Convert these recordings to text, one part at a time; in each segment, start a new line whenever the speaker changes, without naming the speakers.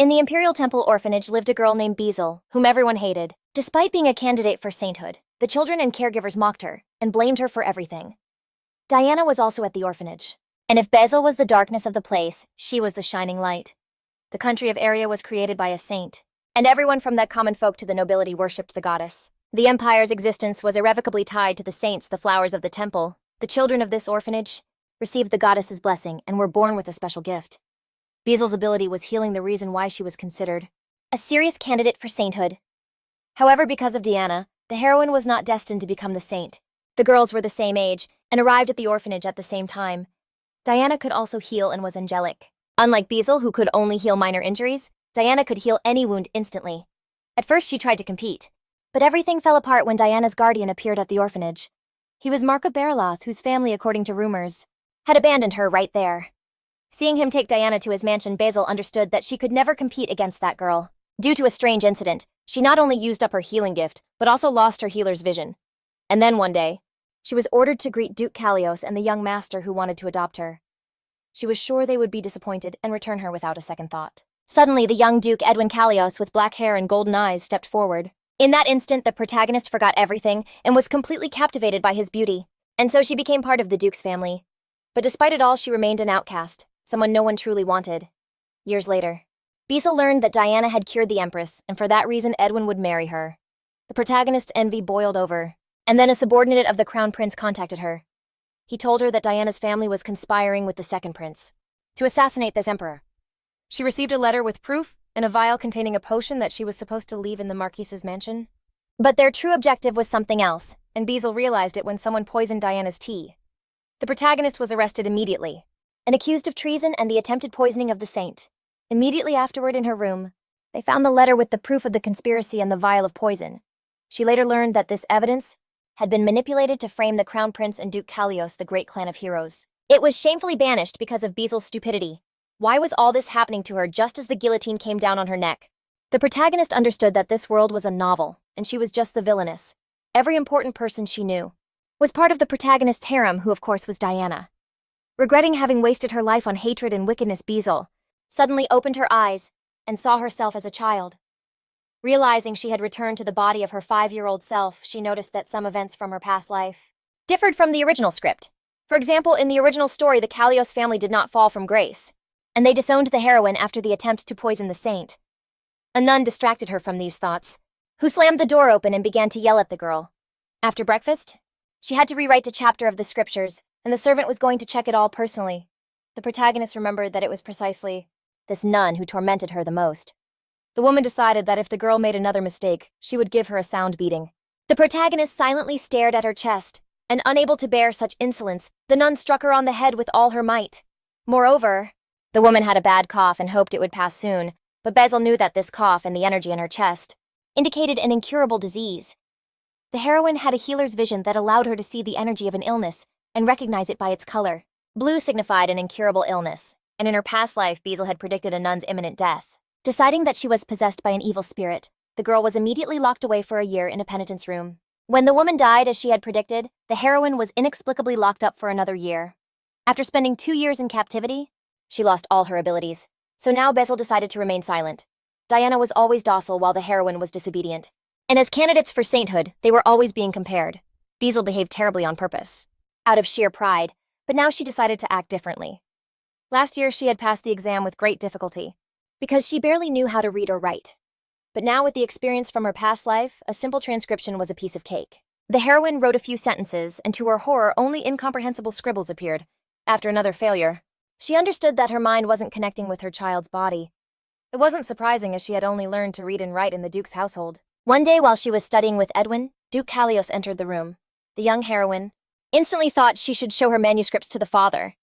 In the Imperial Temple orphanage lived a girl named Bezel, whom everyone hated. Despite being a candidate for sainthood, the children and caregivers mocked her and blamed her for everything. Diana was also at the orphanage, and if Bezel was the darkness of the place, she was the shining light. The country of Aria was created by a saint, and everyone from the common folk to the nobility worshipped the goddess. The empire's existence was irrevocably tied to the saints, the flowers of the temple. The children of this orphanage received the goddess's blessing and were born with a special gift. Bezel's ability was healing, the reason why she was considered a serious candidate for sainthood. However, because of Diana, the heroine was not destined to become the saint. The girls were the same age and arrived at the orphanage at the same time. Diana could also heal and was angelic. Unlike Bezel, who could only heal minor injuries, Diana could heal any wound instantly. At first, she tried to compete, but everything fell apart when Diana's guardian appeared at the orphanage. He was Marco Bariloth, whose family, according to rumors, had abandoned her right there. Seeing him take Diana to his mansion, Bezel understood that she could never compete against that girl. Due to a strange incident, she not only used up her healing gift, but also lost her healer's vision. And then one day, she was ordered to greet Duke Kalios and the young master who wanted to adopt her. She was sure they would be disappointed and return her without a second thought. Suddenly, the young Duke Edwin Kalios with black hair and golden eyes stepped forward. In that instant, the protagonist forgot everything and was completely captivated by his beauty. And so she became part of the Duke's family. But despite it all, she remained an outcast, someone no one truly wanted. Years later, Bezel learned that Diana had cured the Empress, and for that reason Edwin would marry her. The protagonist's envy boiled over, and then a subordinate of the Crown Prince contacted her. He told her that Diana's family was conspiring with the second prince to assassinate this emperor. She received a letter with proof and a vial containing a potion that she was supposed to leave in the Marquise's mansion. But their true objective was something else, and Bezel realized it when someone poisoned Diana's tea. The protagonist was arrested immediately and accused of treason and the attempted poisoning of the saint. Immediately afterward, in her room, they found the letter with the proof of the conspiracy and the vial of poison. She later learned that this evidence had been manipulated to frame the Crown Prince and Duke Kalios, the great clan of heroes. It was shamefully banished because of Bezel's stupidity. Why was all this happening to her just as the guillotine came down on her neck? The protagonist understood that this world was a novel, and she was just the villainess. Every important person she knew was part of the protagonist's harem, who of course was Diana. Regretting having wasted her life on hatred and wickedness, Bezel suddenly opened her eyes and saw herself as a child. Realizing she had returned to the body of her 5-year-old self, she noticed that some events from her past life differed from the original script. For example, in the original story, the Kalios family did not fall from grace, and they disowned the heroine after the attempt to poison the saint. A nun distracted her from these thoughts, who slammed the door open and began to yell at the girl. After breakfast, she had to rewrite a chapter of the scriptures, and the servant was going to check it all personally. The protagonist remembered that it was precisely this nun who tormented her the most. The woman decided that if the girl made another mistake, she would give her a sound beating. The protagonist silently stared at her chest, and unable to bear such insolence, the nun struck her on the head with all her might. Moreover, the woman had a bad cough and hoped it would pass soon, but Bezel knew that this cough and the energy in her chest indicated an incurable disease. The heroine had a healer's vision that allowed her to see the energy of an illness and recognize it by its color. Blue signified an incurable illness, and in her past life, Bezel had predicted a nun's imminent death. Deciding that she was possessed by an evil spirit, the girl was immediately locked away for a year in a penitence room. When the woman died as she had predicted, the heroine was inexplicably locked up for another year. After spending 2 years in captivity, she lost all her abilities. So now Bezel decided to remain silent. Diana was always docile while the heroine was disobedient. And as candidates for sainthood, they were always being compared. Bezel behaved terribly on purpose, out of sheer pride, but now she decided to act differently. Last year, she had passed the exam with great difficulty, because she barely knew how to read or write. But now, with the experience from her past life, a simple transcription was a piece of cake. The heroine wrote a few sentences, and to her horror, only incomprehensible scribbles appeared. After another failure, she understood that her mind wasn't connecting with her child's body. It wasn't surprising, as she had only learned to read and write in the Duke's household. One day, while she was studying with Edwin, Duke Kalios entered the room. The young heroine instantly thought she should show her manuscripts to the father.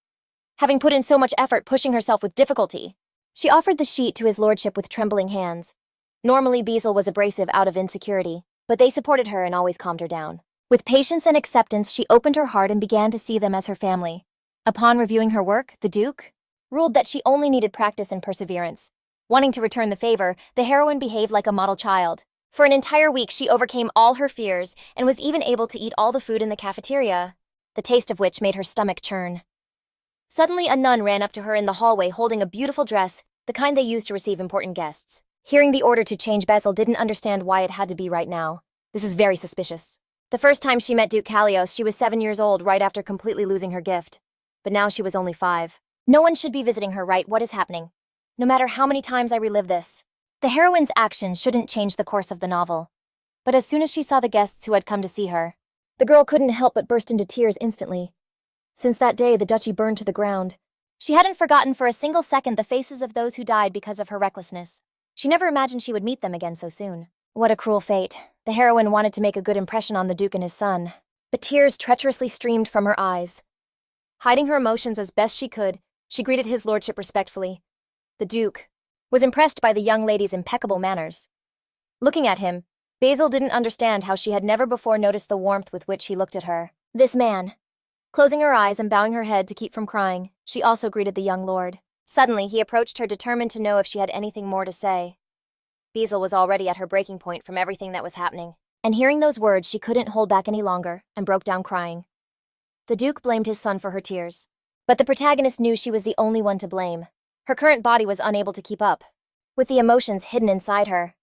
Having put in so much effort pushing herself with difficulty, she offered the sheet to his lordship with trembling hands. Normally, Bezel was abrasive out of insecurity, but they supported her and always calmed her down. With patience and acceptance, she opened her heart and began to see them as her family. Upon reviewing her work, the Duke ruled that she only needed practice and perseverance. Wanting to return the favor, the heroine behaved like a model child. For an entire week, she overcame all her fears and was even able to eat all the food in the cafeteria, the taste of which made her stomach churn. Suddenly, a nun ran up to her in the hallway holding a beautiful dress the kind they use to receive important guests. Hearing the order to change Basil didn't understand why it had to be right now. This is very suspicious. The first time she met Duke Kalios, she was 7 years old right after completely losing her gift. But now she was only 5. No one should be visiting her, right? What is happening? No matter how many times I relive this, the heroine's actions shouldn't change the course of the novel. But as soon as she saw the guests who had come to see her, the girl couldn't help but burst into tears instantly. Since that day, the duchy burned to the ground. She hadn't forgotten for a single second the faces of those who died because of her recklessness. She never imagined she would meet them again so soon. What a cruel fate. The heroine wanted to make a good impression on the Duke and his son, but tears treacherously streamed from her eyes. Hiding her emotions as best she could, she greeted his lordship respectfully. The Duke was impressed by the young lady's impeccable manners. Looking at him, Basil didn't understand how she had never before noticed the warmth with which he looked at her. This man. Closing her eyes and bowing her head to keep from crying, she also greeted the young lord. Suddenly, he approached her, determined to know if she had anything more to say. Basil was already at her breaking point from everything that was happening, and hearing those words, she couldn't hold back any longer and broke down crying. The Duke blamed his son for her tears, but the protagonist knew she was the only one to blame. Her current body was unable to keep up with the emotions hidden inside her.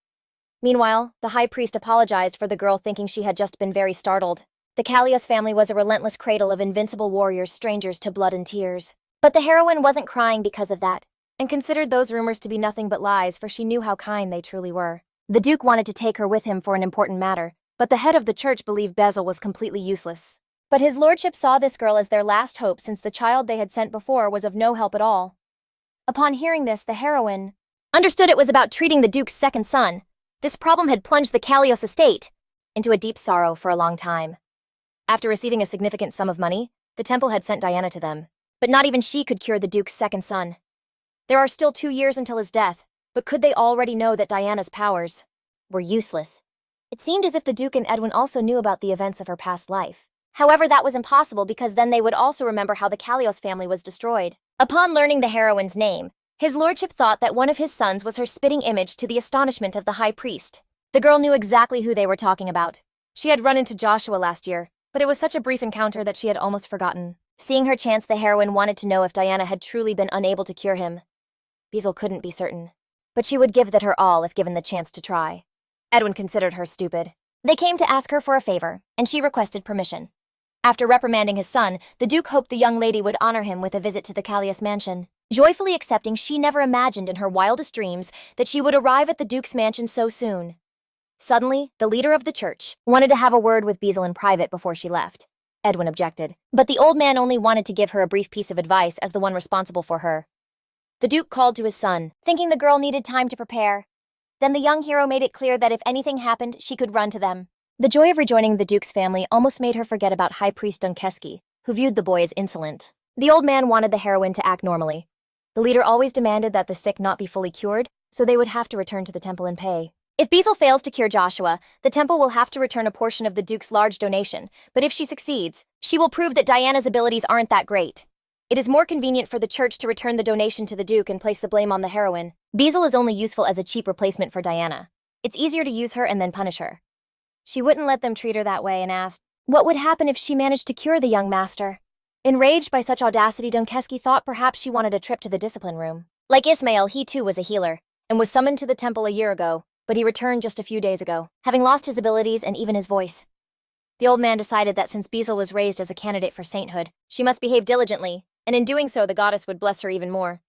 Meanwhile, the high priest apologized for the girl, thinking she had just been very startled. The Kalios family was a relentless cradle of invincible warriors, strangers to blood and tears. But the heroine wasn't crying because of that, and considered those rumors to be nothing but lies, for she knew how kind they truly were. The Duke wanted to take her with him for an important matter, but the head of the church believed Basil was completely useless. But his lordship saw this girl as their last hope, since the child they had sent before was of no help at all. Upon hearing this, the heroine understood it was about treating the Duke's second son. This problem had plunged the Kalios estate into a deep sorrow for a long time. After receiving a significant sum of money, the temple had sent Diana to them. But not even she could cure the Duke's second son. There are still 2 years until his death, but could they already know that Diana's powers were useless? It seemed as if the Duke and Edwin also knew about the events of her past life. However, that was impossible, because then they would also remember how the Kalios family was destroyed. Upon learning the heroine's name, his lordship thought that one of his sons was her spitting image, to the astonishment of the high priest. The girl knew exactly who they were talking about. She had run into Joshua last year, but it was such a brief encounter that she had almost forgotten. Seeing her chance, the heroine wanted to know if Diana had truly been unable to cure him. Basil couldn't be certain, but she would give that her all if given the chance to try. Edwin considered her stupid. They came to ask her for a favor, and she requested permission. After reprimanding his son, the Duke hoped the young lady would honor him with a visit to the Kalios mansion. Joyfully accepting, she never imagined in her wildest dreams that she would arrive at the Duke's mansion so soon. Suddenly, the leader of the church wanted to have a word with Basil in private before she left. Edwin objected, but the old man only wanted to give her a brief piece of advice as the one responsible for her. The Duke called to his son, thinking the girl needed time to prepare. Then the young hero made it clear that if anything happened, she could run to them. The joy of rejoining the Duke's family almost made her forget about High Priest ΔΟΝ KY, who viewed the boy as insolent. The old man wanted the heroine to act normally. The leader always demanded that the sick not be fully cured, so they would have to return to the temple and pay. If Basil fails to cure Joshua, the temple will have to return a portion of the Duke's large donation, but if she succeeds, she will prove that Diana's abilities aren't that great. It is more convenient for the church to return the donation to the Duke and place the blame on the heroine. Basil is only useful as a cheap replacement for Diana. It's easier to use her and then punish her. She wouldn't let them treat her that way and asked, what would happen if she managed to cure the young master? Enraged by such audacity, ΔΟΝ KY thought perhaps she wanted a trip to the discipline room. Like Ismail, he too was a healer, and was summoned to the temple a year ago, but he returned just a few days ago, having lost his abilities and even his voice. The old man decided that since Basil was raised as a candidate for sainthood, she must behave diligently, and in doing so the goddess would bless her even more.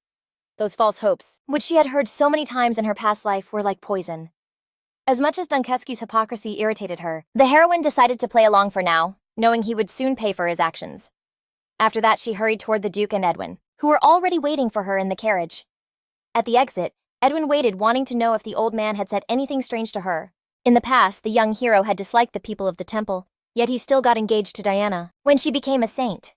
Those false hopes, which she had heard so many times in her past life, were like poison. As much as ΔΟΝ KY's hypocrisy irritated her, the heroine decided to play along for now, knowing he would soon pay for his actions. After that, she hurried toward the Duke and Edwin, who were already waiting for her in the carriage. At the exit, Edwin waited, wanting to know if the old man had said anything strange to her. In the past, the young hero had disliked the people of the temple, yet he still got engaged to Diana when she became a saint.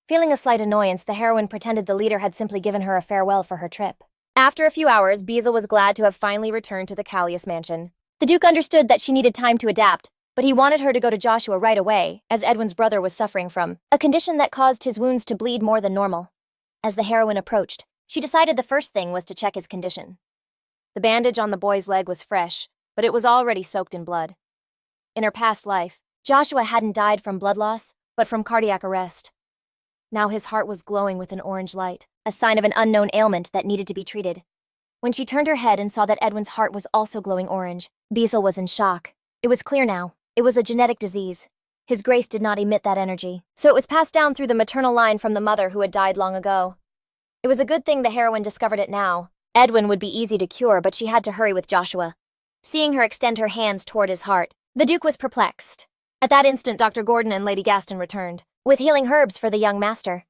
Feeling a slight annoyance, the heroine pretended the leader had simply given her a farewell for her trip. After a few hours, Basil was glad to have finally returned to the Kalios mansion. The Duke understood that she needed time to adapt, but he wanted her to go to Joshua right away, as Edwin's brother was suffering from a condition that caused his wounds to bleed more than normal. As the heroine approached, she decided the first thing was to check his condition. The bandage on the boy's leg was fresh, but it was already soaked in blood. In her past life, Joshua hadn't died from blood loss, but from cardiac arrest. Now his heart was glowing with an orange light, a sign of an unknown ailment that needed to be treated. when she turned her head and saw that Edwin's heart was also glowing orange. Basil was in shock. It was clear now. It was a genetic disease. His grace did not emit that energy, so it was passed down through the maternal line from the mother who had died long ago. It was a good thing the heroine discovered it now. Edwin would be easy to cure, but she had to hurry with Joshua. Seeing her extend her hands toward his heart, the Duke was perplexed. At that instant, Dr. Gordon and Lady Gaston returned, with healing herbs for the young master.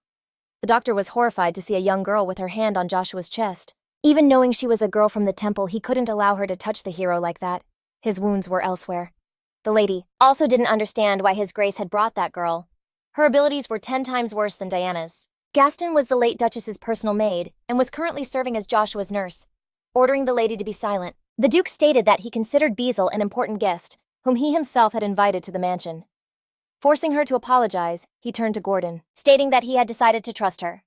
The doctor was horrified to see a young girl with her hand on Joshua's chest. Even knowing she was a girl from the temple, he couldn't allow her to touch the hero like that. His wounds were elsewhere. The lady also didn't understand why his grace had brought that girl. Her abilities were 10 times worse than Diana's. Gaston was the late Duchess's personal maid and was currently serving as Joshua's nurse. Ordering the lady to be silent, the Duke stated that he considered Basil an important guest, whom he himself had invited to the mansion. Forcing her to apologize, he turned to Gordon, stating that he had decided to trust her.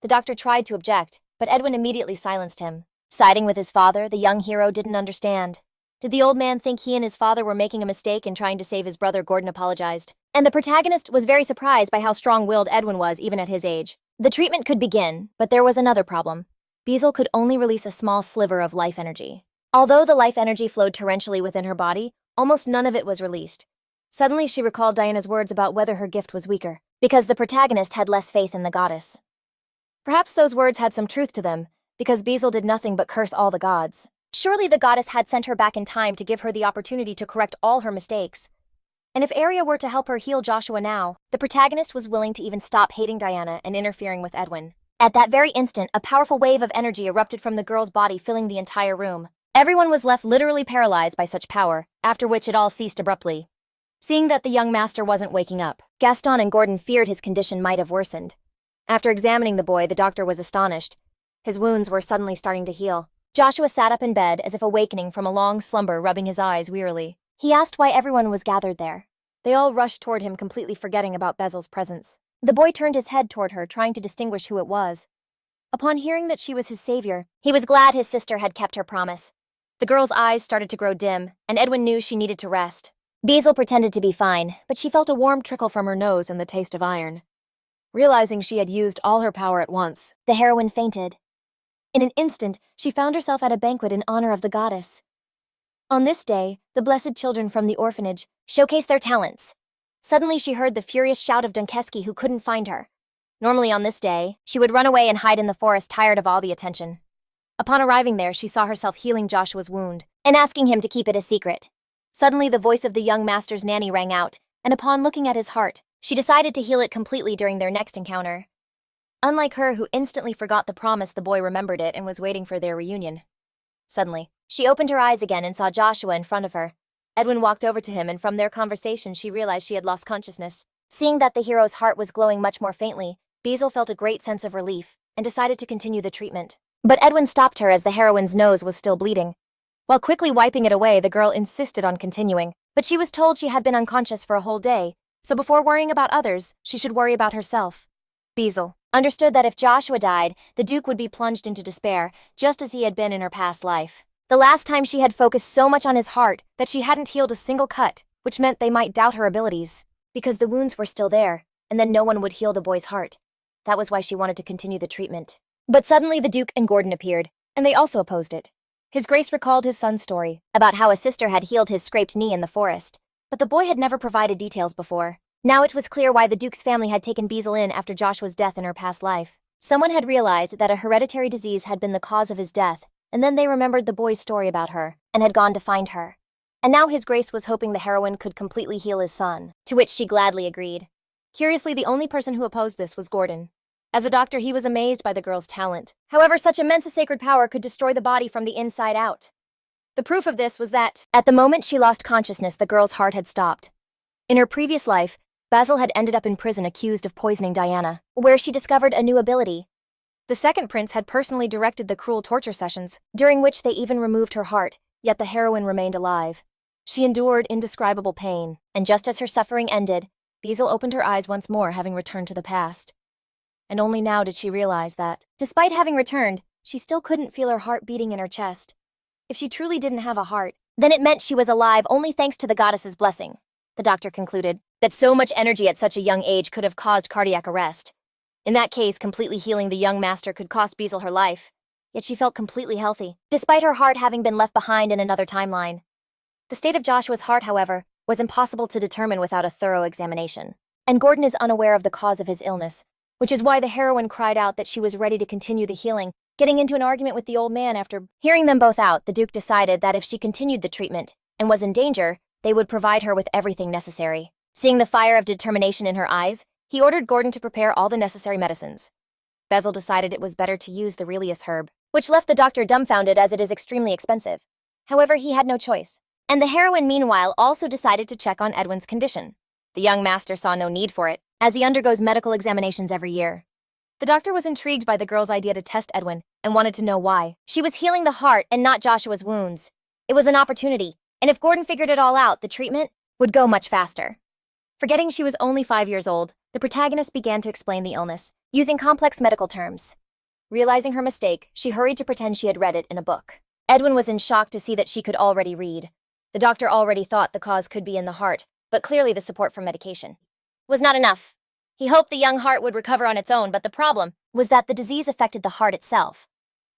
The doctor tried to object, but Edwin immediately silenced him. Siding with his father, the young hero didn't understand. Did the old man think he and his father were making a mistake in trying to save his brother? Gordon apologized. And the protagonist was very surprised by how strong-willed Edwin was even at his age. The treatment could begin, but there was another problem. Basil could only release a small sliver of life energy. Although the life energy flowed torrentially within her body, almost none of it was released. Suddenly she recalled Diana's words about whether her gift was weaker, because the protagonist had less faith in the goddess. Perhaps those words had some truth to them, because Basil did nothing but curse all the gods. Surely the goddess had sent her back in time to give her the opportunity to correct all her mistakes. And if Arya were to help her heal Joshua now, the protagonist was willing to even stop hating Diana and interfering with Edwin. At that very instant, a powerful wave of energy erupted from the girl's body, filling the entire room. Everyone was left literally paralyzed by such power, after which it all ceased abruptly. Seeing that the young master wasn't waking up, Gaston and Gordon feared his condition might have worsened. After examining the boy, the doctor was astonished. His wounds were suddenly starting to heal. Joshua sat up in bed as if awakening from a long slumber, rubbing his eyes wearily. He asked why everyone was gathered there. They all rushed toward him, completely forgetting about Basil's presence. The boy turned his head toward her, trying to distinguish who it was. Upon hearing that she was his savior, he was glad his sister had kept her promise. The girl's eyes started to grow dim, and Edwin knew she needed to rest. Basil pretended to be fine, but she felt a warm trickle from her nose and the taste of iron. Realizing she had used all her power at once, the heroine fainted. In an instant, she found herself at a banquet in honor of the goddess. On this day, the blessed children from the orphanage showcased their talents. Suddenly she heard the furious shout of ΔღN KY, who couldn't find her. Normally on this day, she would run away and hide in the forest, tired of all the attention. Upon arriving there, she saw herself healing Joshua's wound and asking him to keep it a secret. Suddenly the voice of the young master's nanny rang out, and upon looking at his heart, she decided to heal it completely during their next encounter. Unlike her, who instantly forgot the promise, the boy remembered it and was waiting for their reunion. Suddenly, she opened her eyes again and saw Joshua in front of her. Edwin walked over to him, and from their conversation she realized she had lost consciousness. Seeing that the hero's heart was glowing much more faintly, Basil felt a great sense of relief and decided to continue the treatment. But Edwin stopped her as the heroine's nose was still bleeding. While quickly wiping it away, the girl insisted on continuing, but she was told she had been unconscious for a whole day, so before worrying about others, she should worry about herself. Basil understood that if Joshua died, the Duke would be plunged into despair, just as he had been in her past life. The last time she had focused so much on his heart that she hadn't healed a single cut, which meant they might doubt her abilities, because the wounds were still there, and then no one would heal the boy's heart. That was why she wanted to continue the treatment. But suddenly the Duke and Gordon appeared, and they also opposed it. His Grace recalled his son's story, about how a sister had healed his scraped knee in the forest, but the boy had never provided details before. Now it was clear why the Duke's family had taken Basil in after Joshua's death in her past life. Someone had realized that a hereditary disease had been the cause of his death, and then they remembered the boy's story about her, and had gone to find her. And now His Grace was hoping the heroine could completely heal his son, to which she gladly agreed. Curiously, the only person who opposed this was Gordon. As a doctor, he was amazed by the girl's talent. However, such immense sacred power could destroy the body from the inside out. The proof of this was that, at the moment she lost consciousness, the girl's heart had stopped. In her previous life, Basil had ended up in prison accused of poisoning Diana, where she discovered a new ability. The second prince had personally directed the cruel torture sessions, during which they even removed her heart, yet the heroine remained alive. She endured indescribable pain, and just as her suffering ended, Basil opened her eyes once more, having returned to the past. And only now did she realize that, despite having returned, she still couldn't feel her heart beating in her chest. If she truly didn't have a heart, then it meant she was alive only thanks to the goddess's blessing. The doctor concluded that so much energy at such a young age could have caused cardiac arrest. In that case, completely healing the young master could cost Basil her life. yet she felt completely healthy, despite her heart having been left behind in another timeline. The state of Joshua's heart, however, was impossible to determine without a thorough examination. And Gordon is unaware of the cause of his illness, which is why the heroine cried out that she was ready to continue the healing, getting into an argument with the old man after hearing them both out. The Duke decided that if she continued the treatment and was in danger, they would provide her with everything necessary. Seeing the fire of determination in her eyes, he ordered Gordon to prepare all the necessary medicines. Basil decided it was better to use the Relius herb, which left the doctor dumbfounded as it is extremely expensive. However, he had no choice. And the heroine, meanwhile, also decided to check on Edwin's condition. The young master saw no need for it, as he undergoes medical examinations every year. The doctor was intrigued by the girl's idea to test Edwin and wanted to know why. She was healing the heart and not Joshua's wounds. It was an opportunity, and if Gordon figured it all out, the treatment would go much faster. Forgetting she was only 5 years old, the protagonist began to explain the illness, using complex medical terms. Realizing her mistake, she hurried to pretend she had read it in a book. Edwin was in shock to see that she could already read. The doctor already thought the cause could be in the heart, but clearly the support from medication was not enough. He hoped the young heart would recover on its own, but the problem was that the disease affected the heart itself.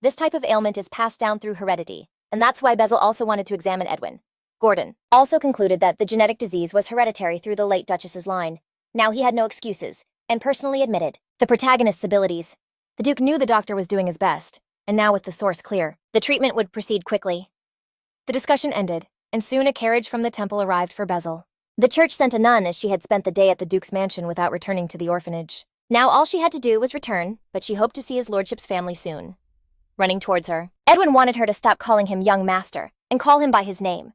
This type of ailment is passed down through heredity, and that's why Basil also wanted to examine Edwin. Gordon also concluded that the genetic disease was hereditary through the late Duchess's line. Now he had no excuses, and personally admitted the protagonist's abilities. The Duke knew the doctor was doing his best, and now with the source clear, the treatment would proceed quickly. The discussion ended, and soon a carriage from the temple arrived for Basil. The church sent a nun, as she had spent the day at the Duke's mansion without returning to the orphanage. Now all she had to do was return, but she hoped to see his lordship's family soon. Running towards her, Edwin wanted her to stop calling him young master and call him by his name.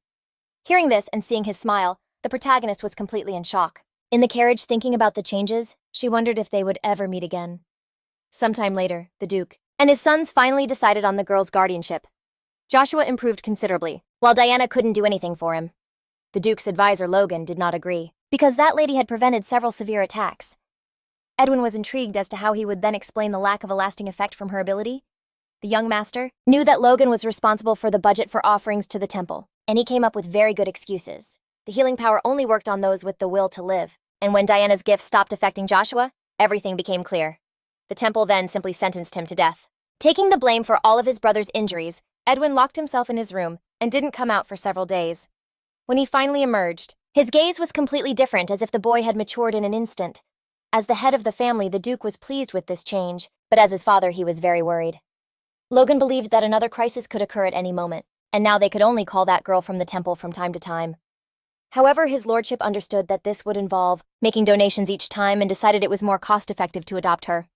Hearing this and seeing his smile, the protagonist was completely in shock. In the carriage, thinking about the changes, she wondered if they would ever meet again. Sometime later, the Duke and his sons finally decided on the girl's guardianship. Joshua improved considerably, while Diana couldn't do anything for him. The Duke's advisor, Logan, did not agree, because that lady had prevented several severe attacks. Edwin was intrigued as to how he would then explain the lack of a lasting effect from her ability. The young master knew that Logan was responsible for the budget for offerings to the temple, and he came up with very good excuses. The healing power only worked on those with the will to live, and when Diana's gift stopped affecting Joshua, everything became clear. The temple then simply sentenced him to death. Taking the blame for all of his brother's injuries, Edwin locked himself in his room and didn't come out for several days. When he finally emerged, his gaze was completely different, as if the boy had matured in an instant. As the head of the family, the Duke was pleased with this change, but as his father, he was very worried. Logan believed that another crisis could occur at any moment, and now they could only call that girl from the temple from time to time. However, his lordship understood that this would involve making donations each time and decided it was more cost-effective to adopt her.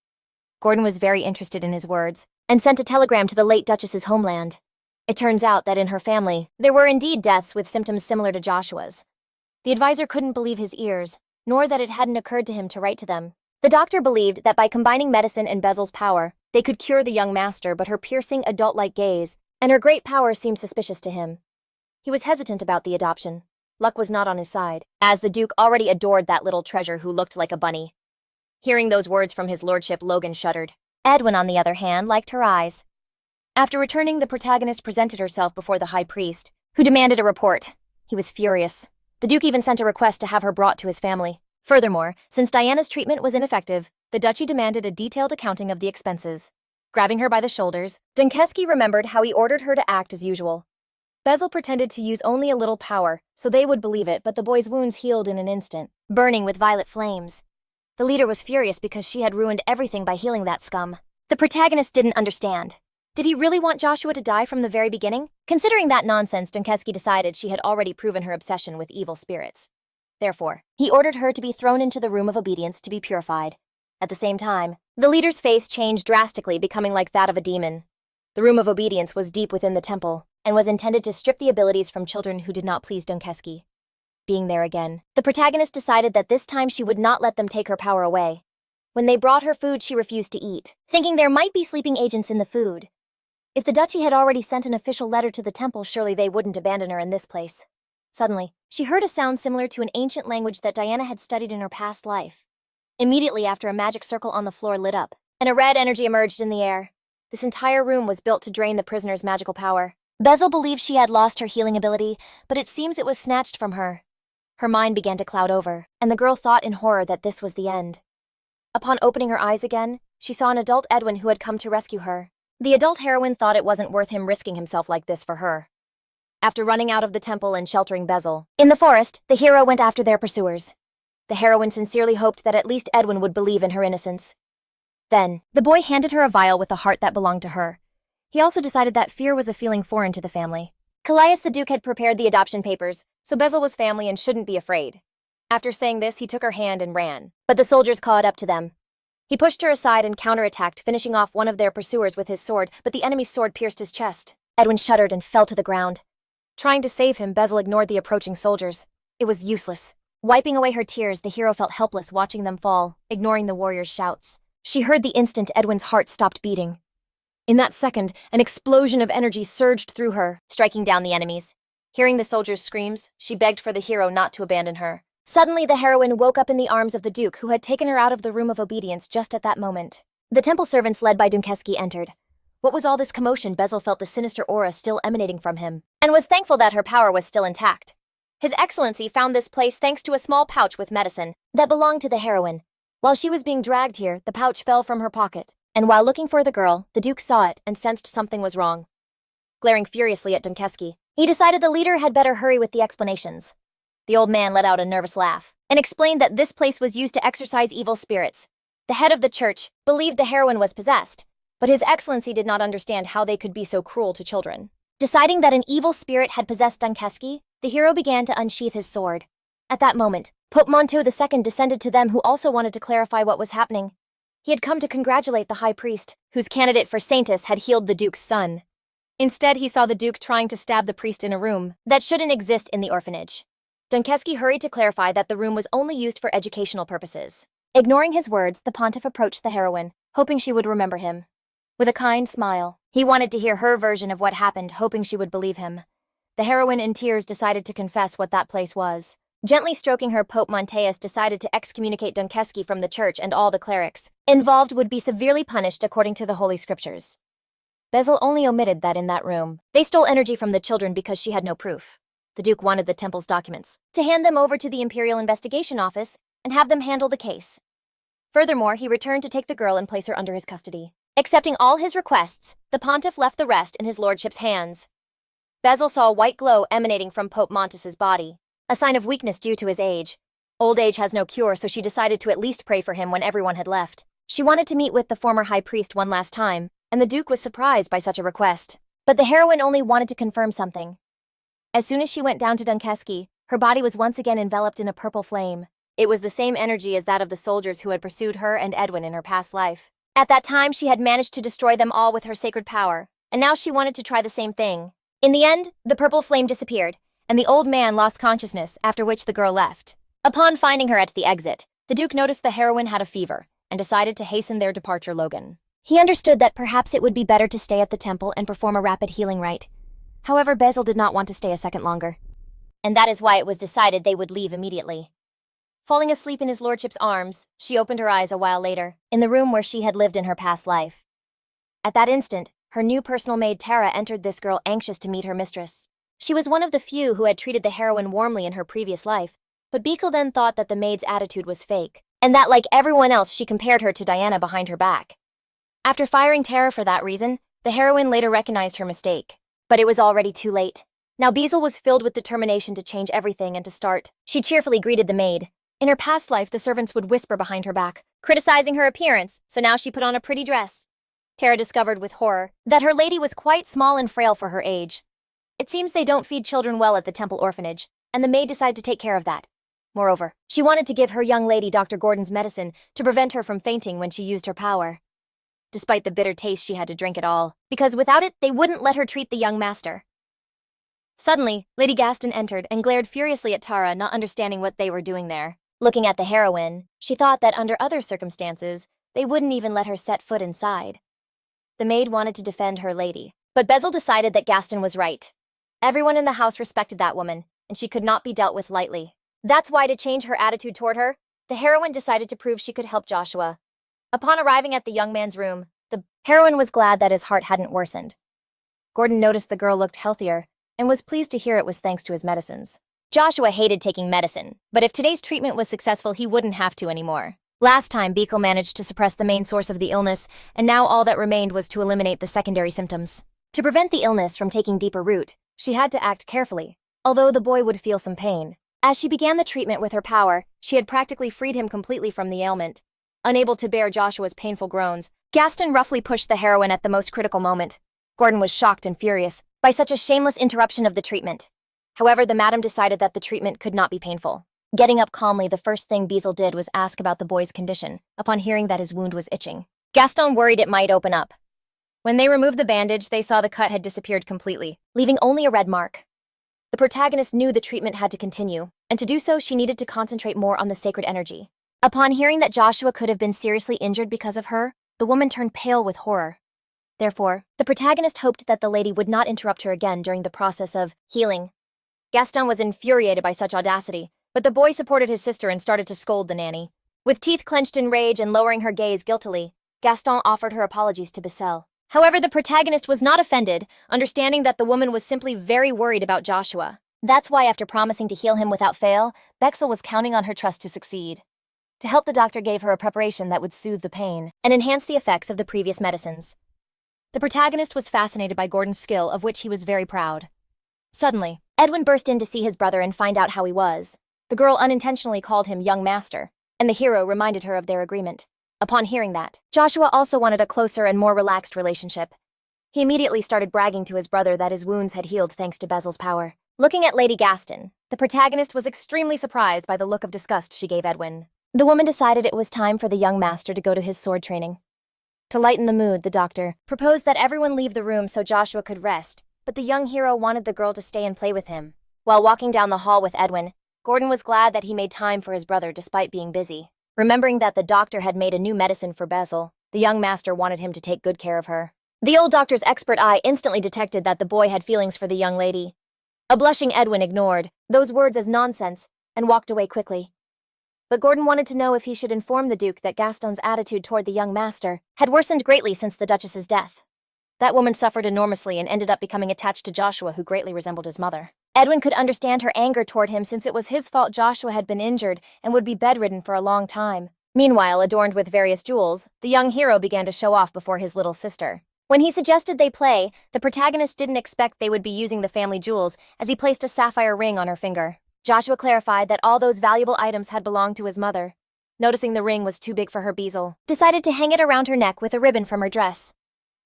Gordon was very interested in his words and sent a telegram to the late Duchess's homeland. It turns out that in her family, there were indeed deaths with symptoms similar to Joshua's. The advisor couldn't believe his ears, nor that it hadn't occurred to him to write to them. The doctor believed that by combining medicine and Basil's power, they could cure the young master, but her piercing adult-like gaze and her great power seemed suspicious to him. He was hesitant about the adoption. Luck was not on his side, as the Duke already adored that little treasure who looked like a bunny. Hearing those words from his lordship, Logan shuddered. Edwin, on the other hand, liked her eyes. After returning, the protagonist presented herself before the high priest, who demanded a report. He was furious. The Duke even sent a request to have her brought to his family. Furthermore, since Diana's treatment was ineffective, the duchy demanded a detailed accounting of the expenses. Grabbing her by the shoulders, Đ徵KY remembered how he ordered her to act as usual. Basil pretended to use only a little power, so they would believe it, but the boy's wounds healed in an instant, burning with violet flames. The leader was furious because she had ruined everything by healing that scum. The protagonist didn't understand. Did he really want Joshua to die from the very beginning? Considering that nonsense, Δ徵 KY decided she had already proven her obsession with evil spirits. Therefore, he ordered her to be thrown into the room of obedience to be purified. At the same time, the leader's face changed drastically, becoming like that of a demon. The room of obedience was deep within the temple, and was intended to strip the abilities from children who did not please Δ徵 KY. Being there again, the protagonist decided that this time she would not let them take her power away. When they brought her food, she refused to eat, thinking there might be sleeping agents in the food. If the duchy had already sent an official letter to the temple, surely they wouldn't abandon her in this place. Suddenly, she heard a sound similar to an ancient language that Diana had studied in her past life. Immediately after, a magic circle on the floor lit up, and a red energy emerged in the air. This entire room was built to drain the prisoner's magical power. Basil believed she had lost her healing ability, but it seems it was snatched from her. Her mind began to cloud over, and the girl thought in horror that this was the end. Upon opening her eyes again, she saw an adult Edwin who had come to rescue her. The adult heroine thought it wasn't worth him risking himself like this for her. After running out of the temple and sheltering Bezel in the forest, the hero went after their pursuers. The heroine sincerely hoped that at least Edwin would believe in her innocence. Then, the boy handed her a vial with a heart that belonged to her. He also decided that fear was a feeling foreign to the family. Callias the Duke had prepared the adoption papers, so Bezel was family and shouldn't be afraid. After saying this, he took her hand and ran, but the soldiers caught up to them. He pushed her aside and counterattacked, finishing off one of their pursuers with his sword, but the enemy's sword pierced his chest. Edwin shuddered and fell to the ground. Trying to save him, Bezel ignored the approaching soldiers. It was useless. Wiping away her tears, the hero felt helpless watching them fall, ignoring the warriors' shouts. She heard the instant Edwin's heart stopped beating. In that second, an explosion of energy surged through her, striking down the enemies. Hearing the soldiers' screams, she begged for the hero not to abandon her. Suddenly, the heroine woke up in the arms of the Duke, who had taken her out of the room of obedience just at that moment. The temple servants led by Đứng KÝ entered. What was all this commotion? Bezel felt the sinister aura still emanating from him, and was thankful that her power was still intact. His Excellency found this place thanks to a small pouch with medicine that belonged to the heroine. While she was being dragged here, the pouch fell from her pocket, and while looking for the girl, the Duke saw it and sensed something was wrong. Glaring furiously at Δөнг KY, he decided the leader had better hurry with the explanations. The old man let out a nervous laugh and explained that this place was used to exorcise evil spirits. The head of the church believed the heroine was possessed, but His Excellency did not understand how they could be so cruel to children. Deciding that an evil spirit had possessed Δөнг KY, the hero began to unsheath his sword. At that moment, Pope Monto II descended to them, who also wanted to clarify what was happening. He had come to congratulate the high priest, whose candidate for saintess had healed the Duke's son. Instead, he saw the Duke trying to stab the priest in a room that shouldn't exist in the orphanage. Δөнг KY hurried to clarify that the room was only used for educational purposes. Ignoring his words, the pontiff approached the heroine, hoping she would remember him. With a kind smile, he wanted to hear her version of what happened, hoping she would believe him. The heroine, in tears, decided to confess what that place was. Gently stroking her, Pope Monteus decided to excommunicate Δөнг KY from the church, and all the clerics involved would be severely punished according to the Holy Scriptures. Bezel only omitted that in that room they stole energy from the children because she had no proof. The Duke wanted the temple's documents to hand them over to the Imperial Investigation Office and have them handle the case. Furthermore, he returned to take the girl and place her under his custody. Accepting all his requests, the pontiff left the rest in his lordship's hands. Bezel saw a white glow emanating from Pope Montus's body, a sign of weakness due to his age. Old age has no cure, so she decided to at least pray for him when everyone had left. She wanted to meet with the former high priest one last time, and the Duke was surprised by such a request. But the heroine only wanted to confirm something. As soon as she went down to Δөнг KY, her body was once again enveloped in a purple flame. It was the same energy as that of the soldiers who had pursued her and Edwin in her past life. At that time, she had managed to destroy them all with her sacred power, and now she wanted to try the same thing. In the end, the purple flame disappeared, and the old man lost consciousness, after which the girl left. Upon finding her at the exit, the Duke noticed the heroine had a fever and decided to hasten their departure. Logan. He understood that perhaps it would be better to stay at the temple and perform a rapid healing rite. However, Bezel did not want to stay a second longer, and that is why it was decided they would leave immediately. Falling asleep in his lordship's arms, she opened her eyes a while later, in the room where she had lived in her past life. At that instant, her new personal maid Tara entered, this girl anxious to meet her mistress. She was one of the few who had treated the heroine warmly in her previous life, but Bekel then thought that the maid's attitude was fake, and that like everyone else she compared her to Diana behind her back. After firing Tara for that reason, the heroine later recognized her mistake. But it was already too late. Now Bezel was filled with determination to change everything and to start. She cheerfully greeted the maid. In her past life, the servants would whisper behind her back, criticizing her appearance, so now she put on a pretty dress. Tara discovered with horror that her lady was quite small and frail for her age. It seems they don't feed children well at the temple orphanage, and the maid decided to take care of that. Moreover, she wanted to give her young lady Dr. Gordon's medicine to prevent her from fainting when she used her power. Despite the bitter taste, she had to drink it all, because without it, they wouldn't let her treat the young master. Suddenly, Lady Gaston entered and glared furiously at Tara, not understanding what they were doing there. Looking at the heroine, she thought that under other circumstances, they wouldn't even let her set foot inside. The maid wanted to defend her lady, but Bezel decided that Gaston was right. Everyone in the house respected that woman, and she could not be dealt with lightly. That's why, to change her attitude toward her, the heroine decided to prove she could help Joshua. Upon arriving at the young man's room, the heroine was glad that his heart hadn't worsened. Gordon noticed the girl looked healthier and was pleased to hear it was thanks to his medicines. Joshua hated taking medicine, but if today's treatment was successful, he wouldn't have to anymore. Last time, Beekle managed to suppress the main source of the illness, and now all that remained was to eliminate the secondary symptoms. To prevent the illness from taking deeper root, she had to act carefully, although the boy would feel some pain. As she began the treatment with her power, she had practically freed him completely from the ailment. Unable to bear Joshua's painful groans, Gaston roughly pushed the heroine at the most critical moment. Gordon was shocked and furious by such a shameless interruption of the treatment. However, the madam decided that the treatment could not be painful. Getting up calmly, the first thing Beezle did was ask about the boy's condition, upon hearing that his wound was itching. Gaston worried it might open up. When they removed the bandage, they saw the cut had disappeared completely, leaving only a red mark. The protagonist knew the treatment had to continue, and to do so, she needed to concentrate more on the sacred energy. Upon hearing that Joshua could have been seriously injured because of her, the woman turned pale with horror. Therefore, the protagonist hoped that the lady would not interrupt her again during the process of healing. Gaston was infuriated by such audacity, but the boy supported his sister and started to scold the nanny. With teeth clenched in rage and lowering her gaze guiltily, Gaston offered her apologies to Bessel. However, the protagonist was not offended, understanding that the woman was simply very worried about Joshua. That's why, after promising to heal him without fail, Bexel was counting on her trust to succeed. To help, the doctor gave her a preparation that would soothe the pain and enhance the effects of the previous medicines. The protagonist was fascinated by Gordon's skill, of which he was very proud. Suddenly, Edwin burst in to see his brother and find out how he was. The girl unintentionally called him young master, and the hero reminded her of their agreement. Upon hearing that, Joshua also wanted a closer and more relaxed relationship. He immediately started bragging to his brother that his wounds had healed thanks to Bessel's power. Looking at Lady Gaston, the protagonist was extremely surprised by the look of disgust she gave Edwin. The woman decided it was time for the young master to go to his sword training. To lighten the mood, the doctor proposed that everyone leave the room so Joshua could rest, but the young hero wanted the girl to stay and play with him. While walking down the hall with Edwin, Gordon was glad that he made time for his brother despite being busy. Remembering that the doctor had made a new medicine for Bessel, the young master wanted him to take good care of her. The old doctor's expert eye instantly detected that the boy had feelings for the young lady. A blushing Edwin ignored those words as nonsense and walked away quickly. But Gordon wanted to know if he should inform the Duke that Gaston's attitude toward the young master had worsened greatly since the Duchess's death. That woman suffered enormously and ended up becoming attached to Joshua, who greatly resembled his mother. Edwin could understand her anger toward him since it was his fault Joshua had been injured and would be bedridden for a long time. Meanwhile, adorned with various jewels, the young hero began to show off before his little sister. When he suggested they play, the protagonist didn't expect they would be using the family jewels, as he placed a sapphire ring on her finger. Joshua clarified that all those valuable items had belonged to his mother. Noticing the ring was too big for her, Beezle decided to hang it around her neck with a ribbon from her dress.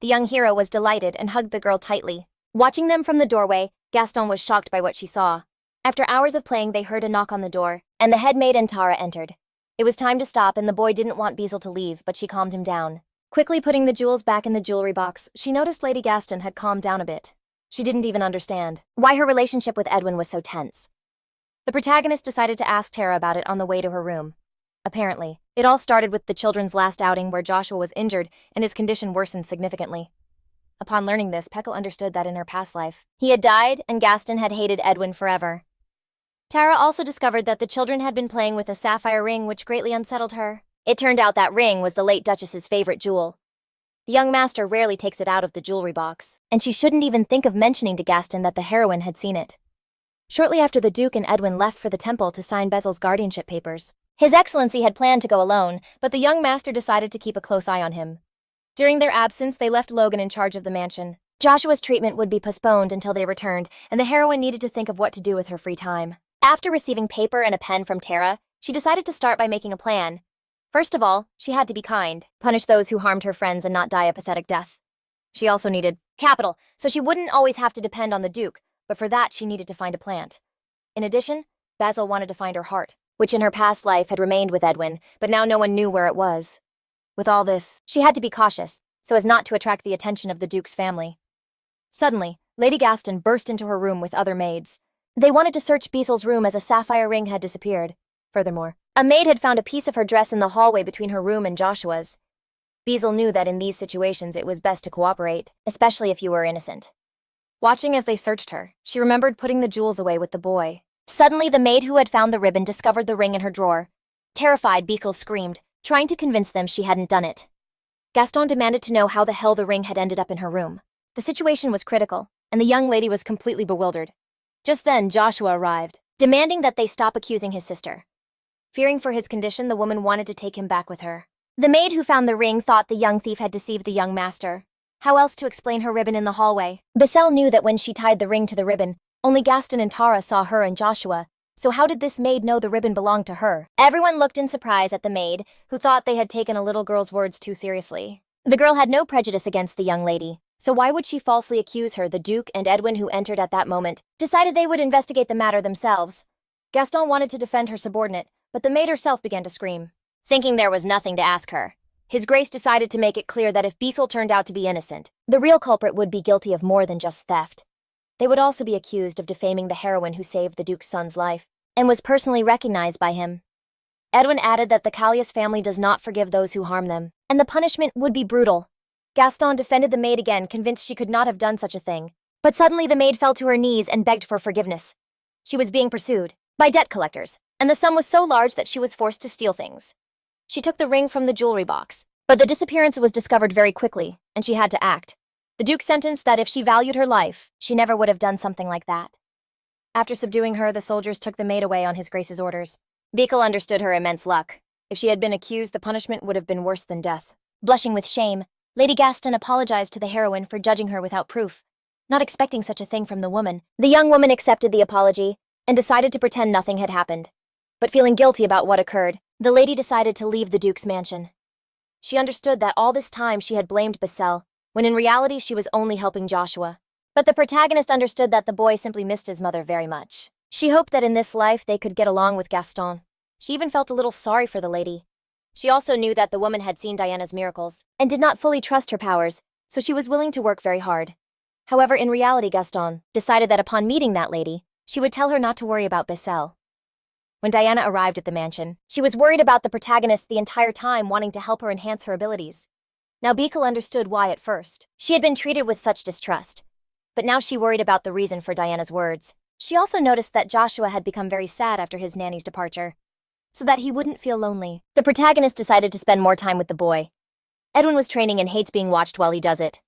The young hero was delighted and hugged the girl tightly. Watching them from the doorway, Gaston was shocked by what she saw. After hours of playing, they heard a knock on the door, and the head maid and Tara entered. It was time to stop, and the boy didn't want Beezle to leave, but she calmed him down. Quickly putting the jewels back in the jewelry box, she noticed Lady Gaston had calmed down a bit. She didn't even understand why her relationship with Edwin was so tense. The protagonist decided to ask Tara about it on the way to her room. Apparently, it all started with the children's last outing where Joshua was injured and his condition worsened significantly. Upon learning this, Peckle understood that in her past life, he had died and Gaston had hated Edwin forever. Tara also discovered that the children had been playing with a sapphire ring, which greatly unsettled her. It turned out that ring was the late Duchess's favorite jewel. The young master rarely takes it out of the jewelry box, and she shouldn't even think of mentioning to Gaston that the heroine had seen it. Shortly after, the Duke and Edwin left for the temple to sign Bessel's guardianship papers. His Excellency had planned to go alone, but the young master decided to keep a close eye on him. During their absence, they left Logan in charge of the mansion. Joshua's treatment would be postponed until they returned, and the heroine needed to think of what to do with her free time. After receiving paper and a pen from Tara, she decided to start by making a plan. First of all, she had to be kind, punish those who harmed her friends and not die a pathetic death. She also needed capital, so she wouldn't always have to depend on the Duke, but for that she needed to find a plant. In addition, Basil wanted to find her heart, which in her past life had remained with Edwin, but now no one knew where it was. With all this, she had to be cautious, so as not to attract the attention of the Duke's family. Suddenly, Lady Gaston burst into her room with other maids. They wanted to search Beezle's room as a sapphire ring had disappeared. Furthermore, a maid had found a piece of her dress in the hallway between her room and Joshua's. Beezle knew that in these situations it was best to cooperate, especially if you were innocent. Watching as they searched her, she remembered putting the jewels away with the boy. Suddenly, the maid who had found the ribbon discovered the ring in her drawer. Terrified, Beekle screamed, trying to convince them she hadn't done it. Gaston demanded to know how the hell the ring had ended up in her room. The situation was critical, and the young lady was completely bewildered. Just then, Joshua arrived, demanding that they stop accusing his sister. Fearing for his condition, the woman wanted to take him back with her. The maid who found the ring thought the young thief had deceived the young master. How else to explain her ribbon in the hallway? Bissell knew that when she tied the ring to the ribbon, only Gaston and Tara saw her and Joshua, so how did this maid know the ribbon belonged to her? Everyone looked in surprise at the maid, who thought they had taken a little girl's words too seriously. The girl had no prejudice against the young lady, so why would she falsely accuse her? The Duke and Edwin, who entered at that moment, decided they would investigate the matter themselves. Gaston wanted to defend her subordinate, but the maid herself began to scream. Thinking there was nothing to ask her, His Grace decided to make it clear that if Bissell turned out to be innocent, the real culprit would be guilty of more than just theft. They would also be accused of defaming the heroine who saved the Duke's son's life, and was personally recognized by him. Edwin added that the Callias family does not forgive those who harm them, and the punishment would be brutal. Gaston defended the maid again, convinced she could not have done such a thing. But suddenly the maid fell to her knees and begged for forgiveness. She was being pursued by debt collectors, and the sum was so large that she was forced to steal things. She took the ring from the jewelry box, but the disappearance was discovered very quickly, and she had to act. The Duke sentenced that if she valued her life, she never would have done something like that. After subduing her, the soldiers took the maid away on His Grace's orders. Bissell understood her immense luck. If she had been accused, the punishment would have been worse than death. Blushing with shame, Lady Gaston apologized to the heroine for judging her without proof. Not expecting such a thing from the woman, the young woman accepted the apology and decided to pretend nothing had happened. But feeling guilty about what occurred, the lady decided to leave the Duke's mansion. She understood that all this time she had blamed Bissell, when in reality she was only helping Joshua. But the protagonist understood that the boy simply missed his mother very much. She hoped that in this life they could get along with Gaston. She even felt a little sorry for the lady. She also knew that the woman had seen Diana's miracles and did not fully trust her powers, so she was willing to work very hard. However, in reality, Gaston decided that upon meeting that lady, she would tell her not to worry about Bissell. When Diana arrived at the mansion, she was worried about the protagonist the entire time, wanting to help her enhance her abilities. Now Bissell understood why at first she had been treated with such distrust, but now she worried about the reason for Diana's words. She also noticed that Joshua had become very sad after his nanny's departure, so that he wouldn't feel lonely. The protagonist decided to spend more time with the boy. Edwin was training and hates being watched while he does it.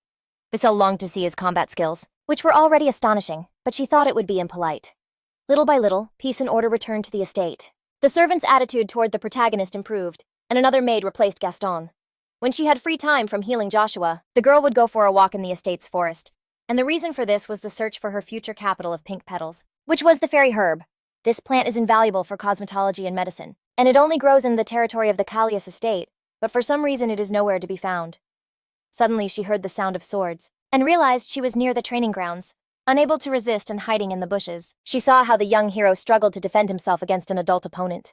Bissell longed to see his combat skills, which were already astonishing, but she thought it would be impolite. Little by little, peace and order returned to the estate. The servant's attitude toward the protagonist improved, and another maid replaced Gaston. When she had free time from healing Joshua, the girl would go for a walk in the estate's forest, and the reason for this was the search for her future capital of pink petals, which was the fairy herb. This plant is invaluable for cosmetology and medicine, and it only grows in the territory of the Callias estate, but for some reason it is nowhere to be found. Suddenly she heard the sound of swords, and realized she was near the training grounds. Unable to resist and hiding in the bushes, she saw how the young hero struggled to defend himself against an adult opponent.